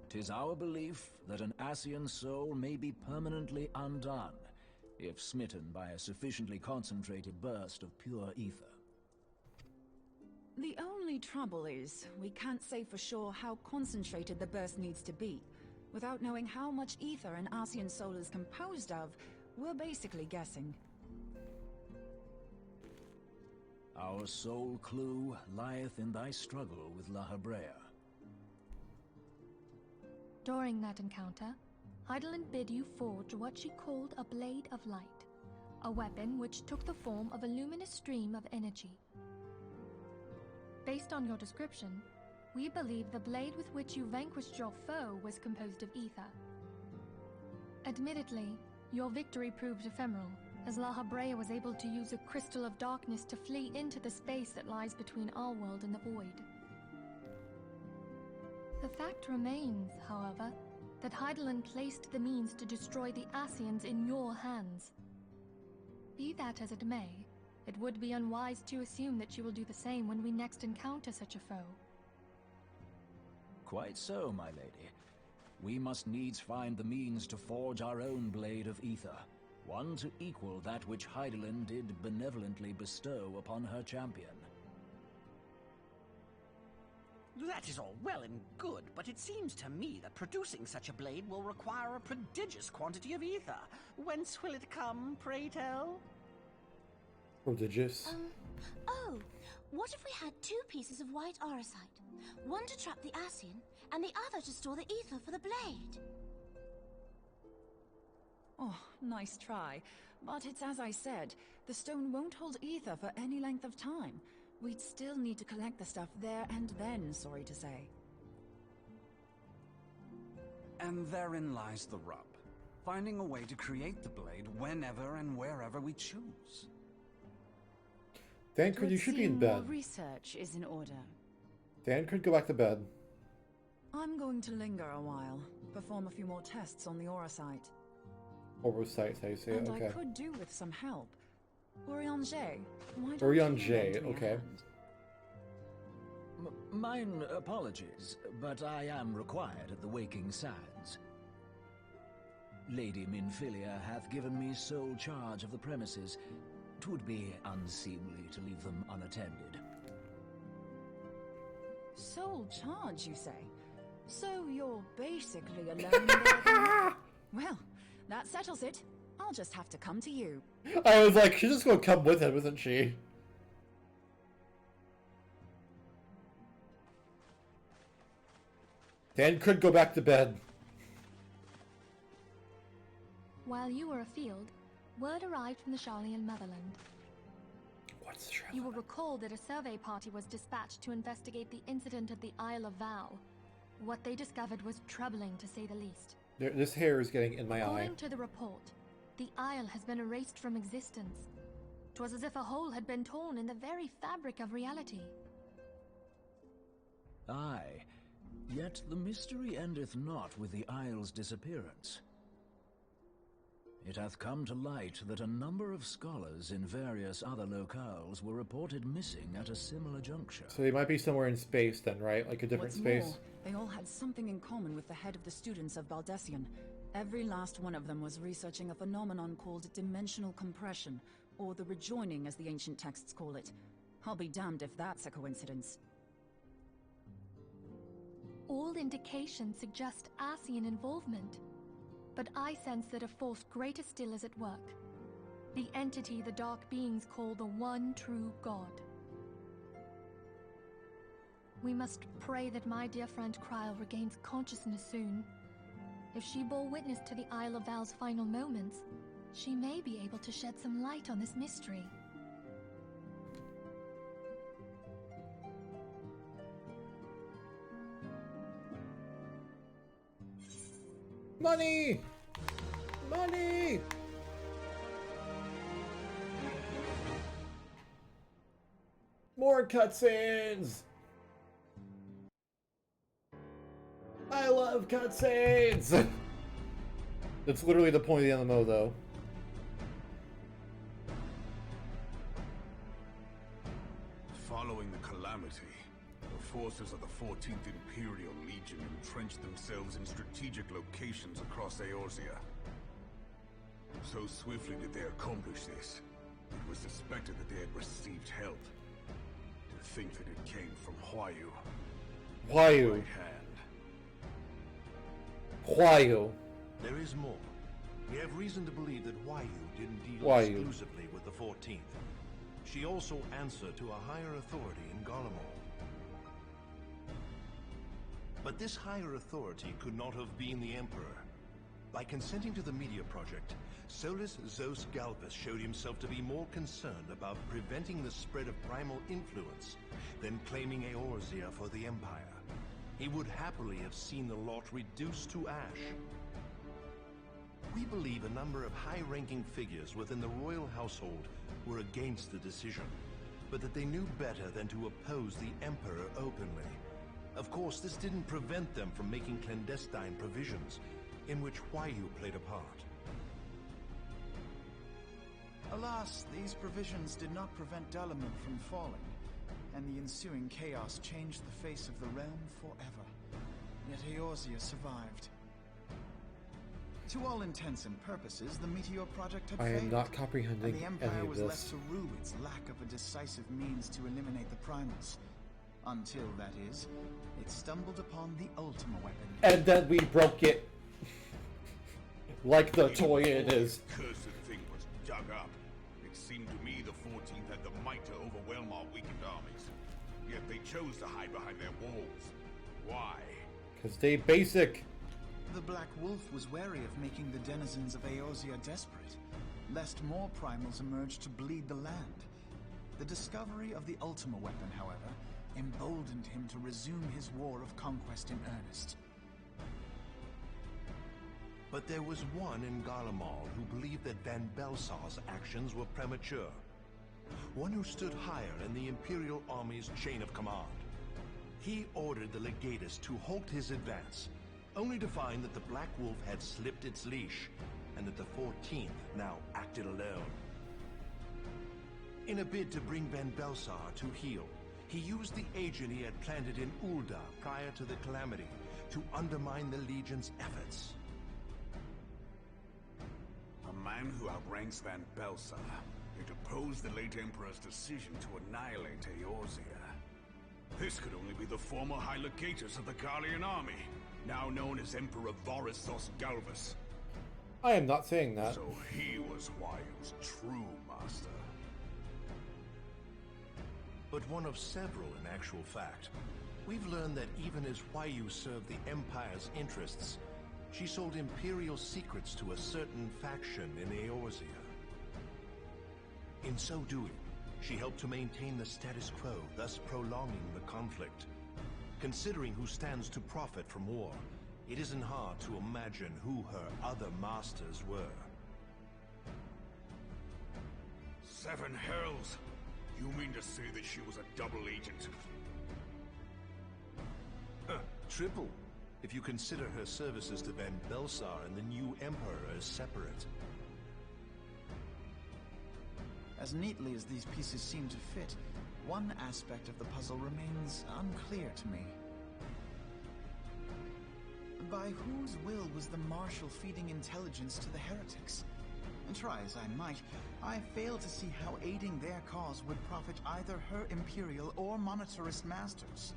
'Tis our belief that an Ascian soul may be permanently undone, if smitten by a sufficiently concentrated burst of pure ether. The only trouble is, we can't say for sure how concentrated the burst needs to be. Without knowing how much ether an Ascian soul is composed of, we're basically guessing. Our sole clue lieth in thy struggle with La Hebrea. During that encounter, Heidelin bid you forge what she called a Blade of Light, a weapon which took the form of a luminous stream of energy. Based on your description, we believe the blade with which you vanquished your foe was composed of ether. Admittedly, your victory proved ephemeral, as La Hebrea was able to use a crystal of darkness to flee into the space that lies between our world and the void. The fact remains, however, that Heidelin placed the means to destroy the Ascians in your hands. Be that as it may, it would be unwise to assume that she will do the same when we next encounter such a foe. Quite so, my lady. We must needs find the means to forge our own blade of ether, one to equal that which Heidelin did benevolently bestow upon her champion. That is all well and good, but it seems to me that producing such a blade will require a prodigious quantity of ether. Whence will it come, pray tell? Prodigious. Oh, what if we had 2 pieces of white orosite? One to trap the Ascian, and the other to store the ether for the blade. Oh, nice try. But it's as I said, the stone won't hold ether for any length of time. We'd still need to collect the stuff there and then, sorry to say. And therein lies the rub. Finding a way to create the blade whenever and wherever we choose. Thancred, you should be in bed. More research is in order. Thancred, go back to bed. I'm going to linger a while, perform a few more tests on the Orosite. Orosite, how you say it, And okay. I could do with some help. Urianger, why don't Urianger, you lend me a okay. hand? Mine apologies, but I am required at the Waking Sands. Lady Minfilia hath given me sole charge of the premises. 'Twould be unseemly to leave them unattended. Sole charge, you say? So you're basically alone there then? Well, that settles it. I'll just have to come to you. I was like, she's just gonna come with him, isn't she? Thancred, go back to bed. While you were afield, word arrived from the Sharlayan motherland. What's the Sharlayan? You will recall that a survey party was dispatched to investigate the incident at the Isle of Vow. What they discovered was troubling, to say the least. This hair is getting in my eye. According to the report, the Isle has been erased from existence. 'Twas as if a hole had been torn in the very fabric of reality. Aye, yet the mystery endeth not with the Isle's disappearance. It hath come to light that a number of scholars in various other locales were reported missing at a similar juncture. So they might be somewhere in space then, right? Like a different What's space? more, they all had something in common with the head of the students of Baldessian. Every last one of them was researching a phenomenon called dimensional compression, or the rejoining as the ancient texts call it. I'll be damned if that's a coincidence. All indications suggest Ascian involvement. But I sense that a force greater still is at work. The entity the Dark Beings call the One True God. We must pray that my dear friend Kryl regains consciousness soon. If she bore witness to the Isle of Val's final moments, she may be able to shed some light on this mystery. Money! Money! More cutscenes! I love cutscenes! That's literally the point of the MMO, though. Following the calamity, the forces of the 14th Imperial Legion entrenched themselves in strategic locations across Eorzea. So swiftly did they accomplish this, it was suspected that they had received help. To think that it came from Huayu. Huayu. Right hand. Huayu. There is more. We have reason to believe that Huayu didn't deal Huayu. exclusively with the 14th. She also answered to a higher authority in Garlemald. But this higher authority could not have been the Emperor. By consenting to the Media Project, Solus Zos Galvus showed himself to be more concerned about preventing the spread of primal influence than claiming Eorzea for the Empire. He would happily have seen the lot reduced to ash. We believe a number of high-ranking figures within the royal household were against the decision, but that they knew better than to oppose the Emperor openly. Of course, this didn't prevent them from making clandestine provisions, in which Huayu played a part. Alas, these provisions did not prevent Dalamud from falling, and the ensuing chaos changed the face of the realm forever. Yet Eorzea survived. To all intents and purposes, the Meteor Project had I failed, am not comprehending and the Empire any of was this. left to rue its lack of a decisive means to eliminate the primals. Until, that is, it stumbled upon the Ultima weapon. And then we broke it. Like the toy it is. The cursed thing was dug up. It seemed to me the 14th had the might to overwhelm our weakened armies. Yet they chose to hide behind their walls. Why? Because they basic. The Black Wolf was wary of making the denizens of Eorzea desperate, lest more primals emerge to bleed the land. The discovery of the Ultima weapon, however, emboldened him to resume his war of conquest in earnest. But there was one in Garlemald who believed that Van Belsar's actions were premature. One who stood higher in the Imperial Army's chain of command. He ordered the Legatus to halt his advance, only to find that the Black Wolf had slipped its leash, and that the 14th now acted alone. In a bid to bring Van Belsar to heel, he used the agent he had planted in Ul'dah prior to the calamity to undermine the Legion's efforts. A man who outranks Van Belsar. It opposed the late Emperor's decision to annihilate Eorzea. This could only be the former High Legatus of the Garlean army, now known as Emperor Vorisos Galvus. I am not saying that. So he was Huayu's true master. But one of several in actual fact. We've learned that even as Huayu served the Empire's interests, she sold Imperial secrets to a certain faction in Eorzea. In so doing, she helped to maintain the status quo, thus prolonging the conflict. Considering who stands to profit from war, it isn't hard to imagine who her other masters were. Seven hells! You mean to say that she was a double agent? Triple, if you consider her services to Van Belsar and the new Emperor as separate. As neatly as these pieces seem to fit, one aspect of the puzzle remains unclear to me. By whose will was the Marshal feeding intelligence to the heretics? And try as I might, I fail to see how aiding their cause would profit either her Imperial or monetarist masters.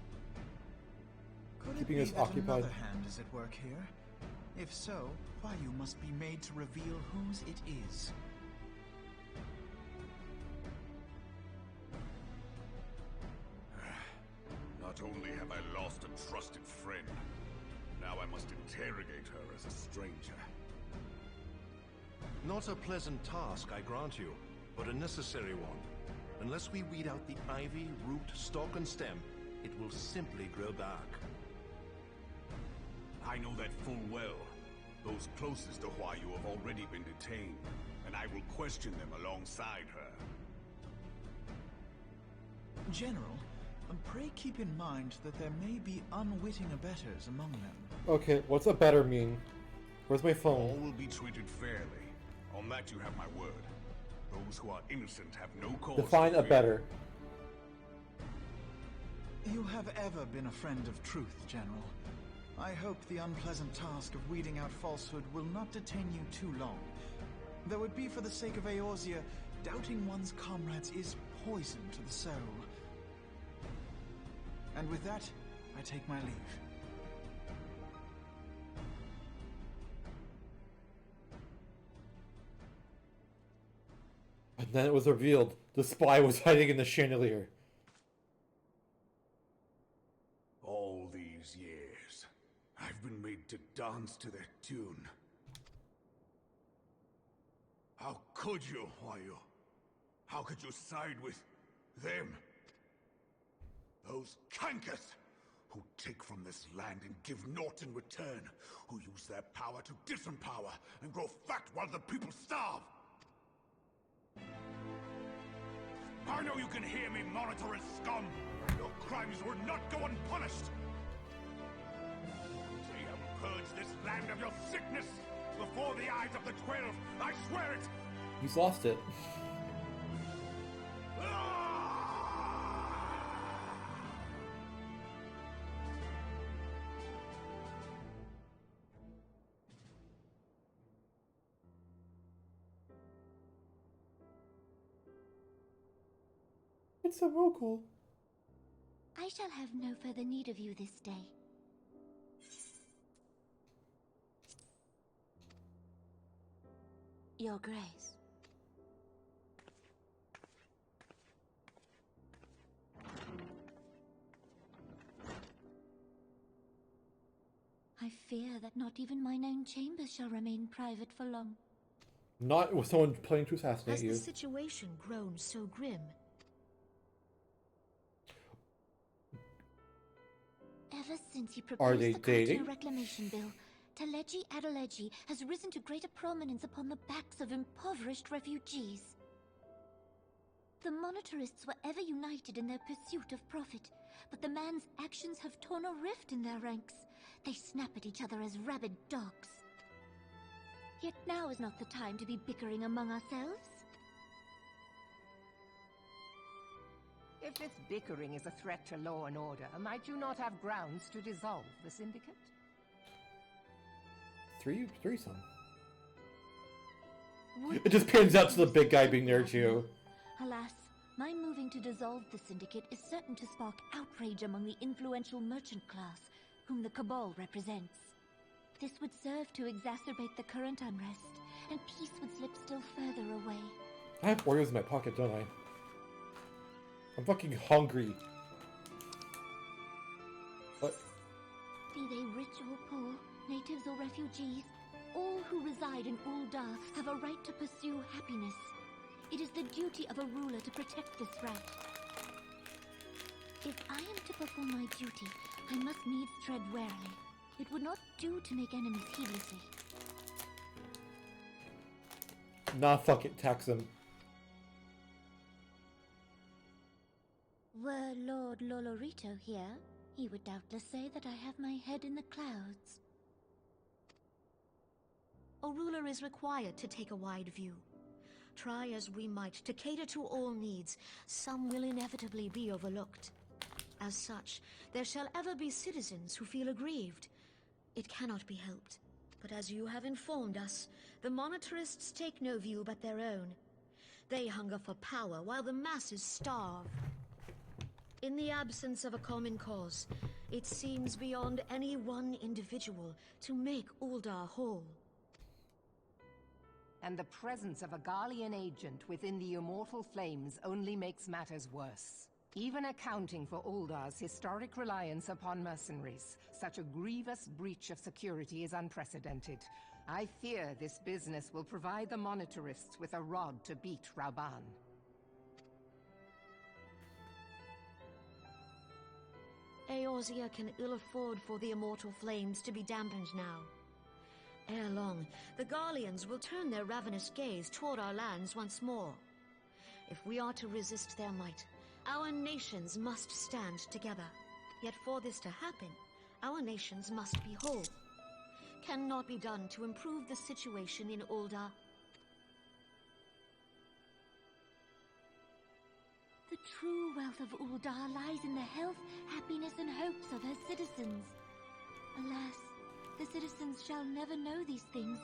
Could it Keeping be us that occupied. another hand is at work here? If so, Huayu must be made to reveal whose it is. Not only have I lost a trusted friend, now I must interrogate her as a stranger. Not a pleasant task, I grant you, but a necessary one. Unless we weed out the ivy, root, stalk, and stem, it will simply grow back. I know that full well. Those closest to Huayu have already been detained, and I will question them alongside her. General, pray keep in mind that there may be unwitting abettors among them. Okay, what's a better mean? Where's my All phone? will be treated fairly. On that you have my word. Those who are innocent have no cause Define to a fear. better. You have ever been a friend of truth, General. I hope the unpleasant task of weeding out falsehood will not detain you too long. Though it be for the sake of Eorzea, doubting one's comrades is poison to the soul. And with that, I take my leave. And then it was revealed the spy was hiding in the chandelier. All these years, I've been made to dance to their tune. How could you, Huayu? How could you side with them? Those cankers who take from this land and give naught in return, who use their power to disempower and grow fat while the people starve. I know you can hear me, monitorous scum! Your crimes will not go unpunished! They have purged this land of your sickness! Before the eyes of the 12, I swear it! He's lost it. It's a Mokul. I shall have no further need of you this day. Your Grace. I fear that not even mine own chambers shall remain private for long. Not with someone planning to assassinate Has you. the situation grown so grim? Ever since he Are proposed they the Cartier dating? Reclamation Bill, Teleji Adeleji has risen to greater prominence upon the backs of impoverished refugees. The monetarists were ever united in their pursuit of profit, but the man's actions have torn a rift in their ranks. They snap at each other as rabid dogs. Yet now is not the time to be bickering among ourselves. If this bickering is a threat to law and order, might you not have grounds to dissolve the syndicate? Threesome. It just pans out to the big guy being there too. Alas, my moving to dissolve the syndicate is certain to spark outrage among the influential merchant class, whom the Cabal represents. This would serve to exacerbate the current unrest, and peace would slip still further away. I have Oreos in my pocket, don't I? I'm fucking hungry. What? Be they rich or poor, natives or refugees, all who reside in Ul'dah have a right to pursue happiness. It is the duty of a ruler to protect this right. If I am to perform my duty, I must needs tread warily. It would not do to make enemies heedlessly. Nah, fuck it, tax him. Were Lord Lolorito here, he would doubtless say that I have my head in the clouds. A ruler is required to take a wide view. Try as we might to cater to all needs, some will inevitably be overlooked. As such, there shall ever be citizens who feel aggrieved. It cannot be helped. But as you have informed us, the monetarists take no view but their own. They hunger for power while the masses starve. In the absence of a common cause, it seems beyond any one individual to make Ul'dah whole. And the presence of a Garlean agent within the Immortal Flames only makes matters worse. Even accounting for Uldah's historic reliance upon mercenaries, such a grievous breach of security is unprecedented. I fear this business will provide the monetarists with a rod to beat Rauban. Eorzea can ill afford for the Immortal Flames to be dampened now. Ere long, the Garleans will turn their ravenous gaze toward our lands once more. If we are to resist their might, Our nations must stand together. Yet for this to happen, our nations must be whole. Cannot be done to improve the situation in Ul'dah. The true wealth of Ul'dah lies in the health, happiness, and hopes of her citizens. Alas, the citizens shall never know these things,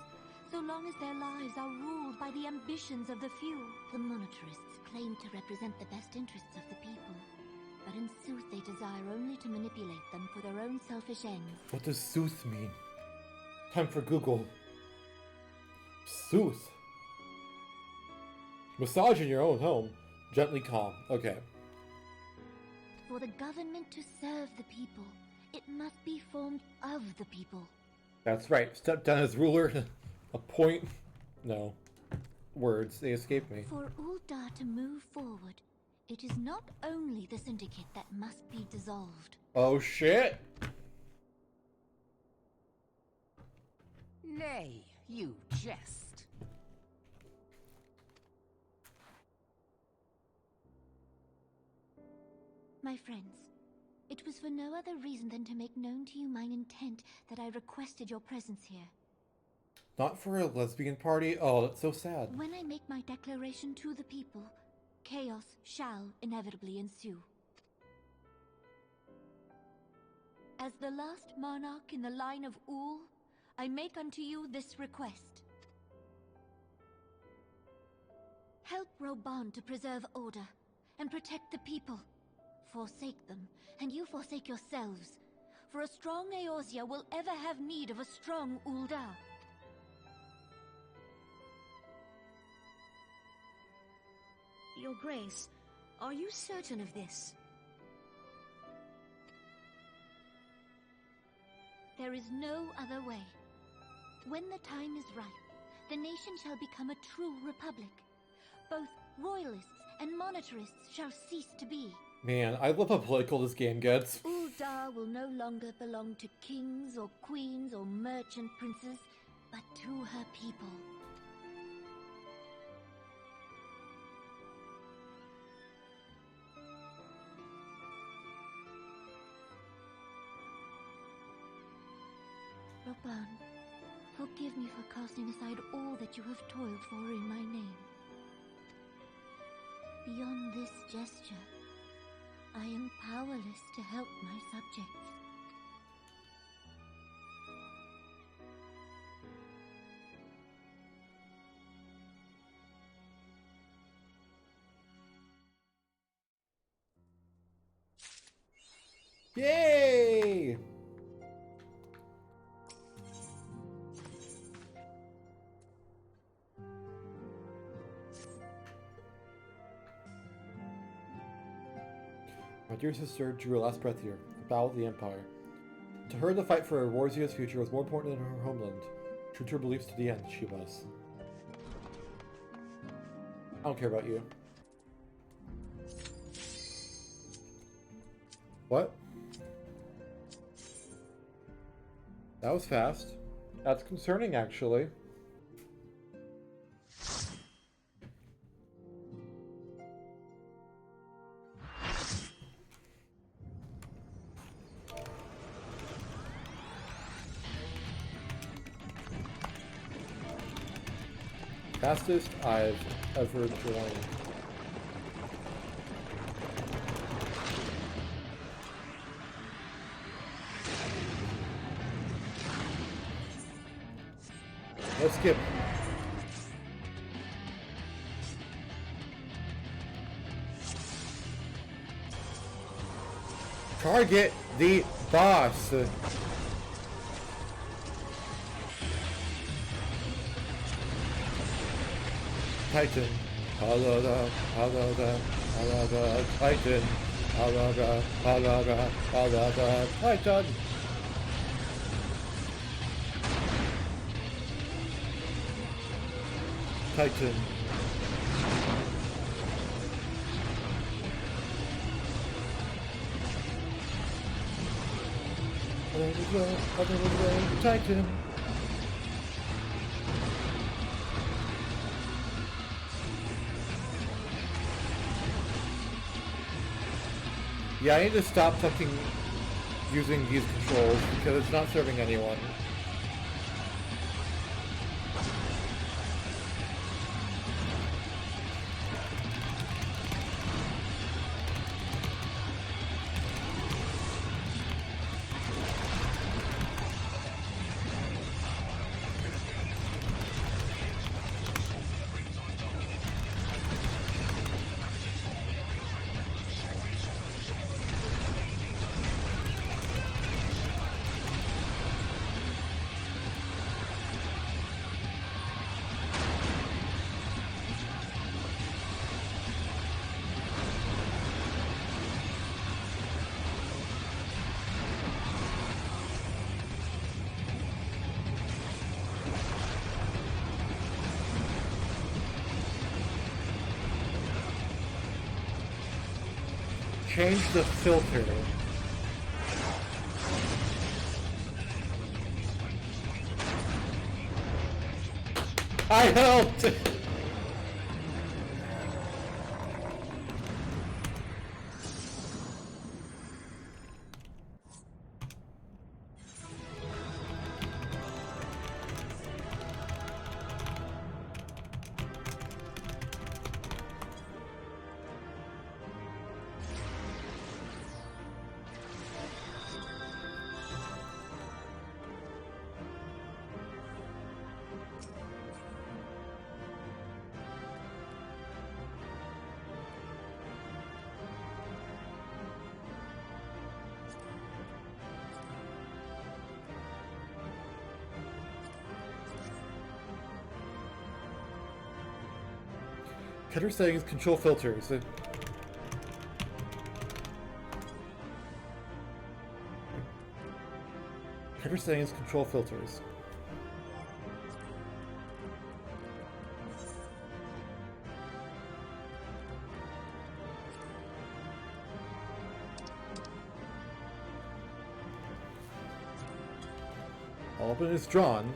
so long as their lives are ruled by the ambitions of the few. The monetarists claim to represent the best interests of the people, but in sooth they desire only to manipulate them for their own selfish ends. What does sooth mean? Time for Google. Sooth. Massage in your own home. Gently calm. Okay. For the government to serve the people, it must be formed of the people. That's right. Step down as ruler. Appoint. No. Words. They escape me. For Ul'dah to move forward, it is not only the syndicate that must be dissolved. Oh shit! Nay, you jest. My friends, it was for no other reason than to make known to you mine intent that I requested your presence here. Not for a lesbian party? Oh, that's so sad. When I make my declaration to the people, chaos shall inevitably ensue. As the last monarch in the line of Ul, I make unto you this request. Help Roban to preserve order and protect the people. Forsake them, and you forsake yourselves, for a strong Eorzea will ever have need of a strong Ul'dah. Your Grace, are you certain of this? There is no other way. When the time is ripe, the nation shall become a true republic. Both royalists and monetarists shall cease to be. Man, I love how political this game gets. Ul'dah will no longer belong to kings or queens or merchant princes, but to her people. Roban, forgive me for casting aside all that you have toiled for in my name. Beyond this gesture, I am powerless to help my subjects. Yay! My dear sister drew her last breath here, the battle of the Empire. To her, the fight for Eorzea's future was more important than her homeland. True to her beliefs to the end, she was. I don't care about you. What? That was fast. That's concerning, actually. Fastest I've ever joined. Let's skip. Target the boss. Titan. Halada, halada, halada, Titan. Halada, halada, halada, Titan. Titan. Titan. Yeah, I need to stop fucking using these controls because it's not serving anyone. Change the filter. I helped! Cutter settings, control filters. Cutter settings, control filters. All of it is drawn.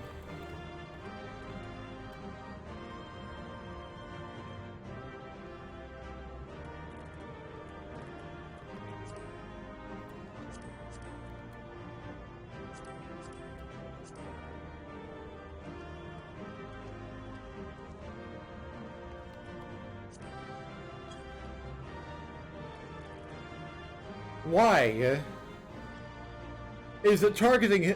Why? Is it targeting him?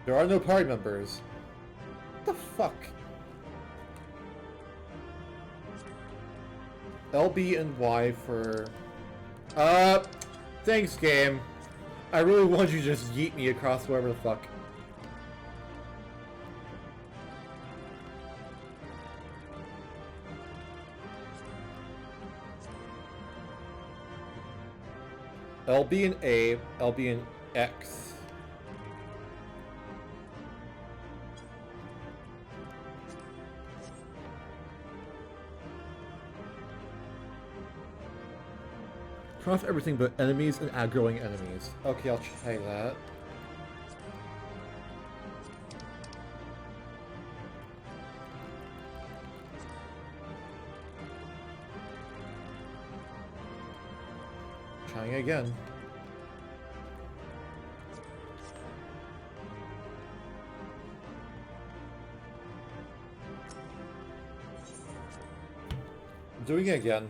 There are no party members. What the fuck? LB and Y for... thanks, game. I really want you to just yeet me across wherever the fuck. LB and A, LB and X. Turn off everything but enemies and aggroing enemies. Okay, I'll try that. Trying again. Doing it again.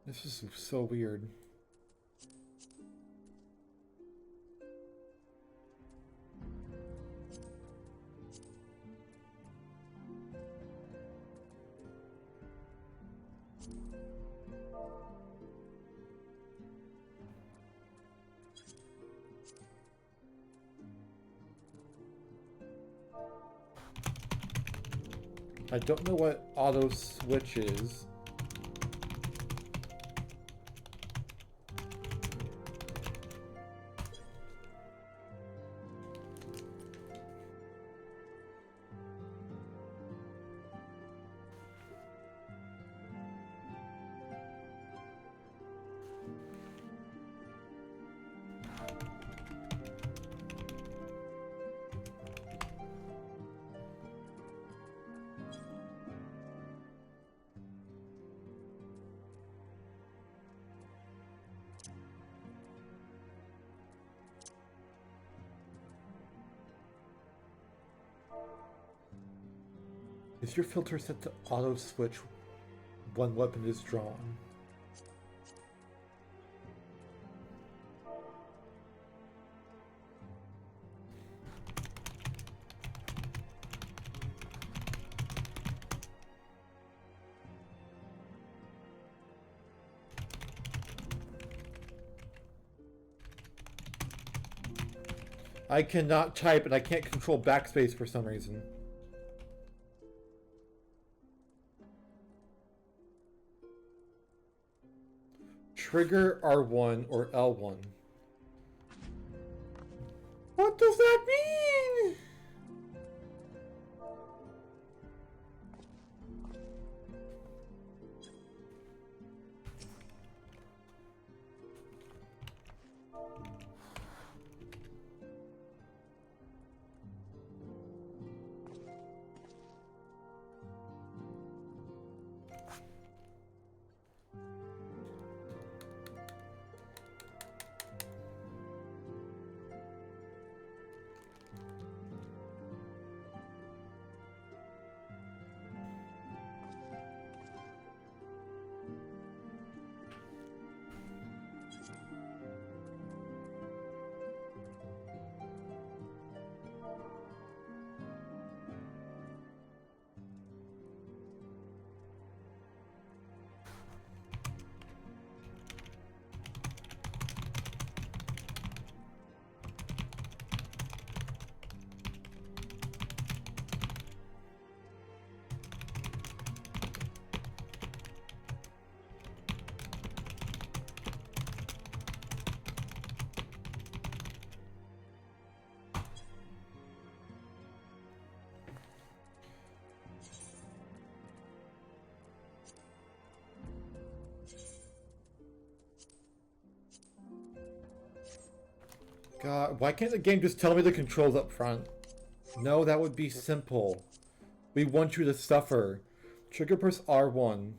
This is so weird. I don't know what auto switch is. Is your filter set to auto switch when weapon is drawn? I cannot type and I can't control backspace for some reason. Trigger R1 or L1. What does that mean? God, why can't the game just tell me the controls up front? No, that would be simple. We want you to suffer. Trigger press R1.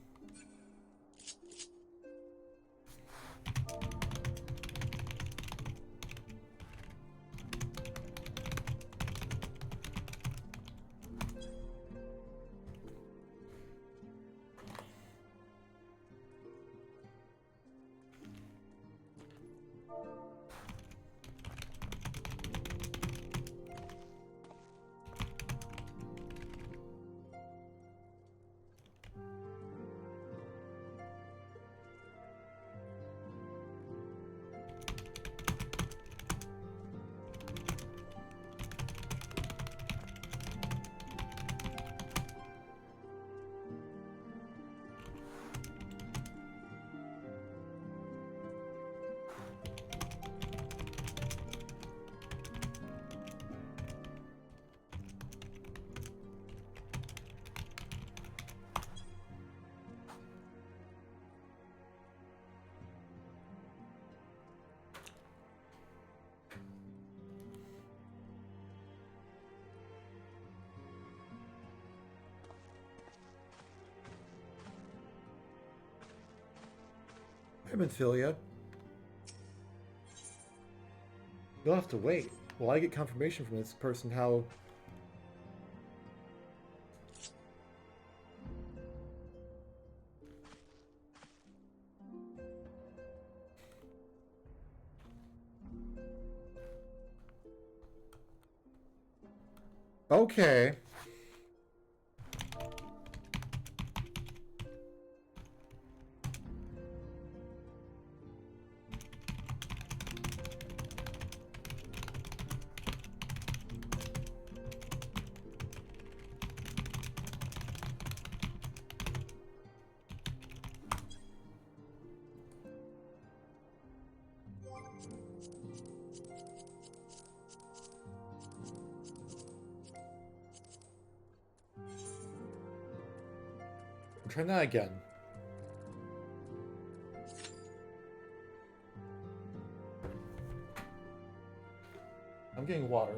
Hemophilia. You'll have to wait while I get confirmation from this person how... Okay. Try that again. I'm getting water.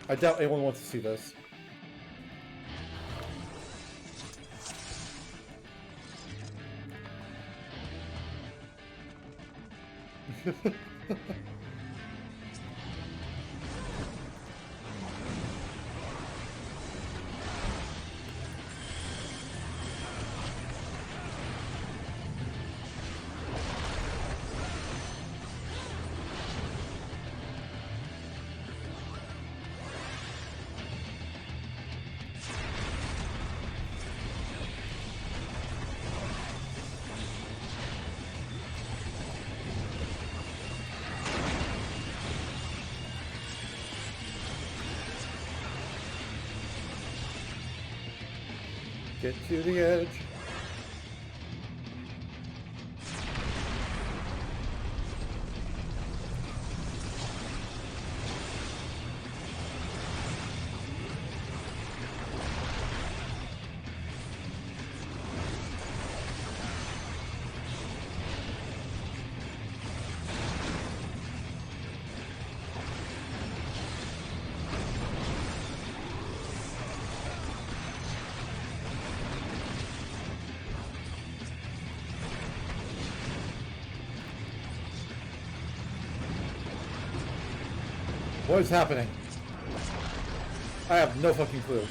I doubt anyone wants to see this. Get to the edge. What is happening? I have no fucking clue.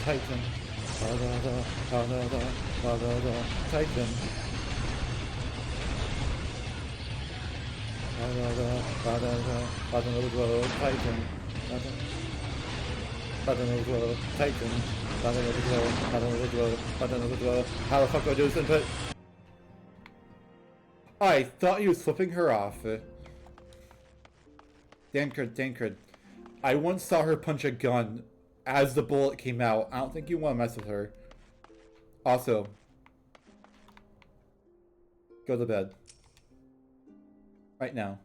Titan. Titan. Bottom of the globe, Titan. Bottom of the globe, Titan. Bottom of the globe, bottom of the globe, bottom of the globe. How the fuck do I do this input? I thought he was flipping her off. Thancred. I once saw her punch a gun as the bullet came out. I don't think you want to mess with her. Also, go to bed. Right now.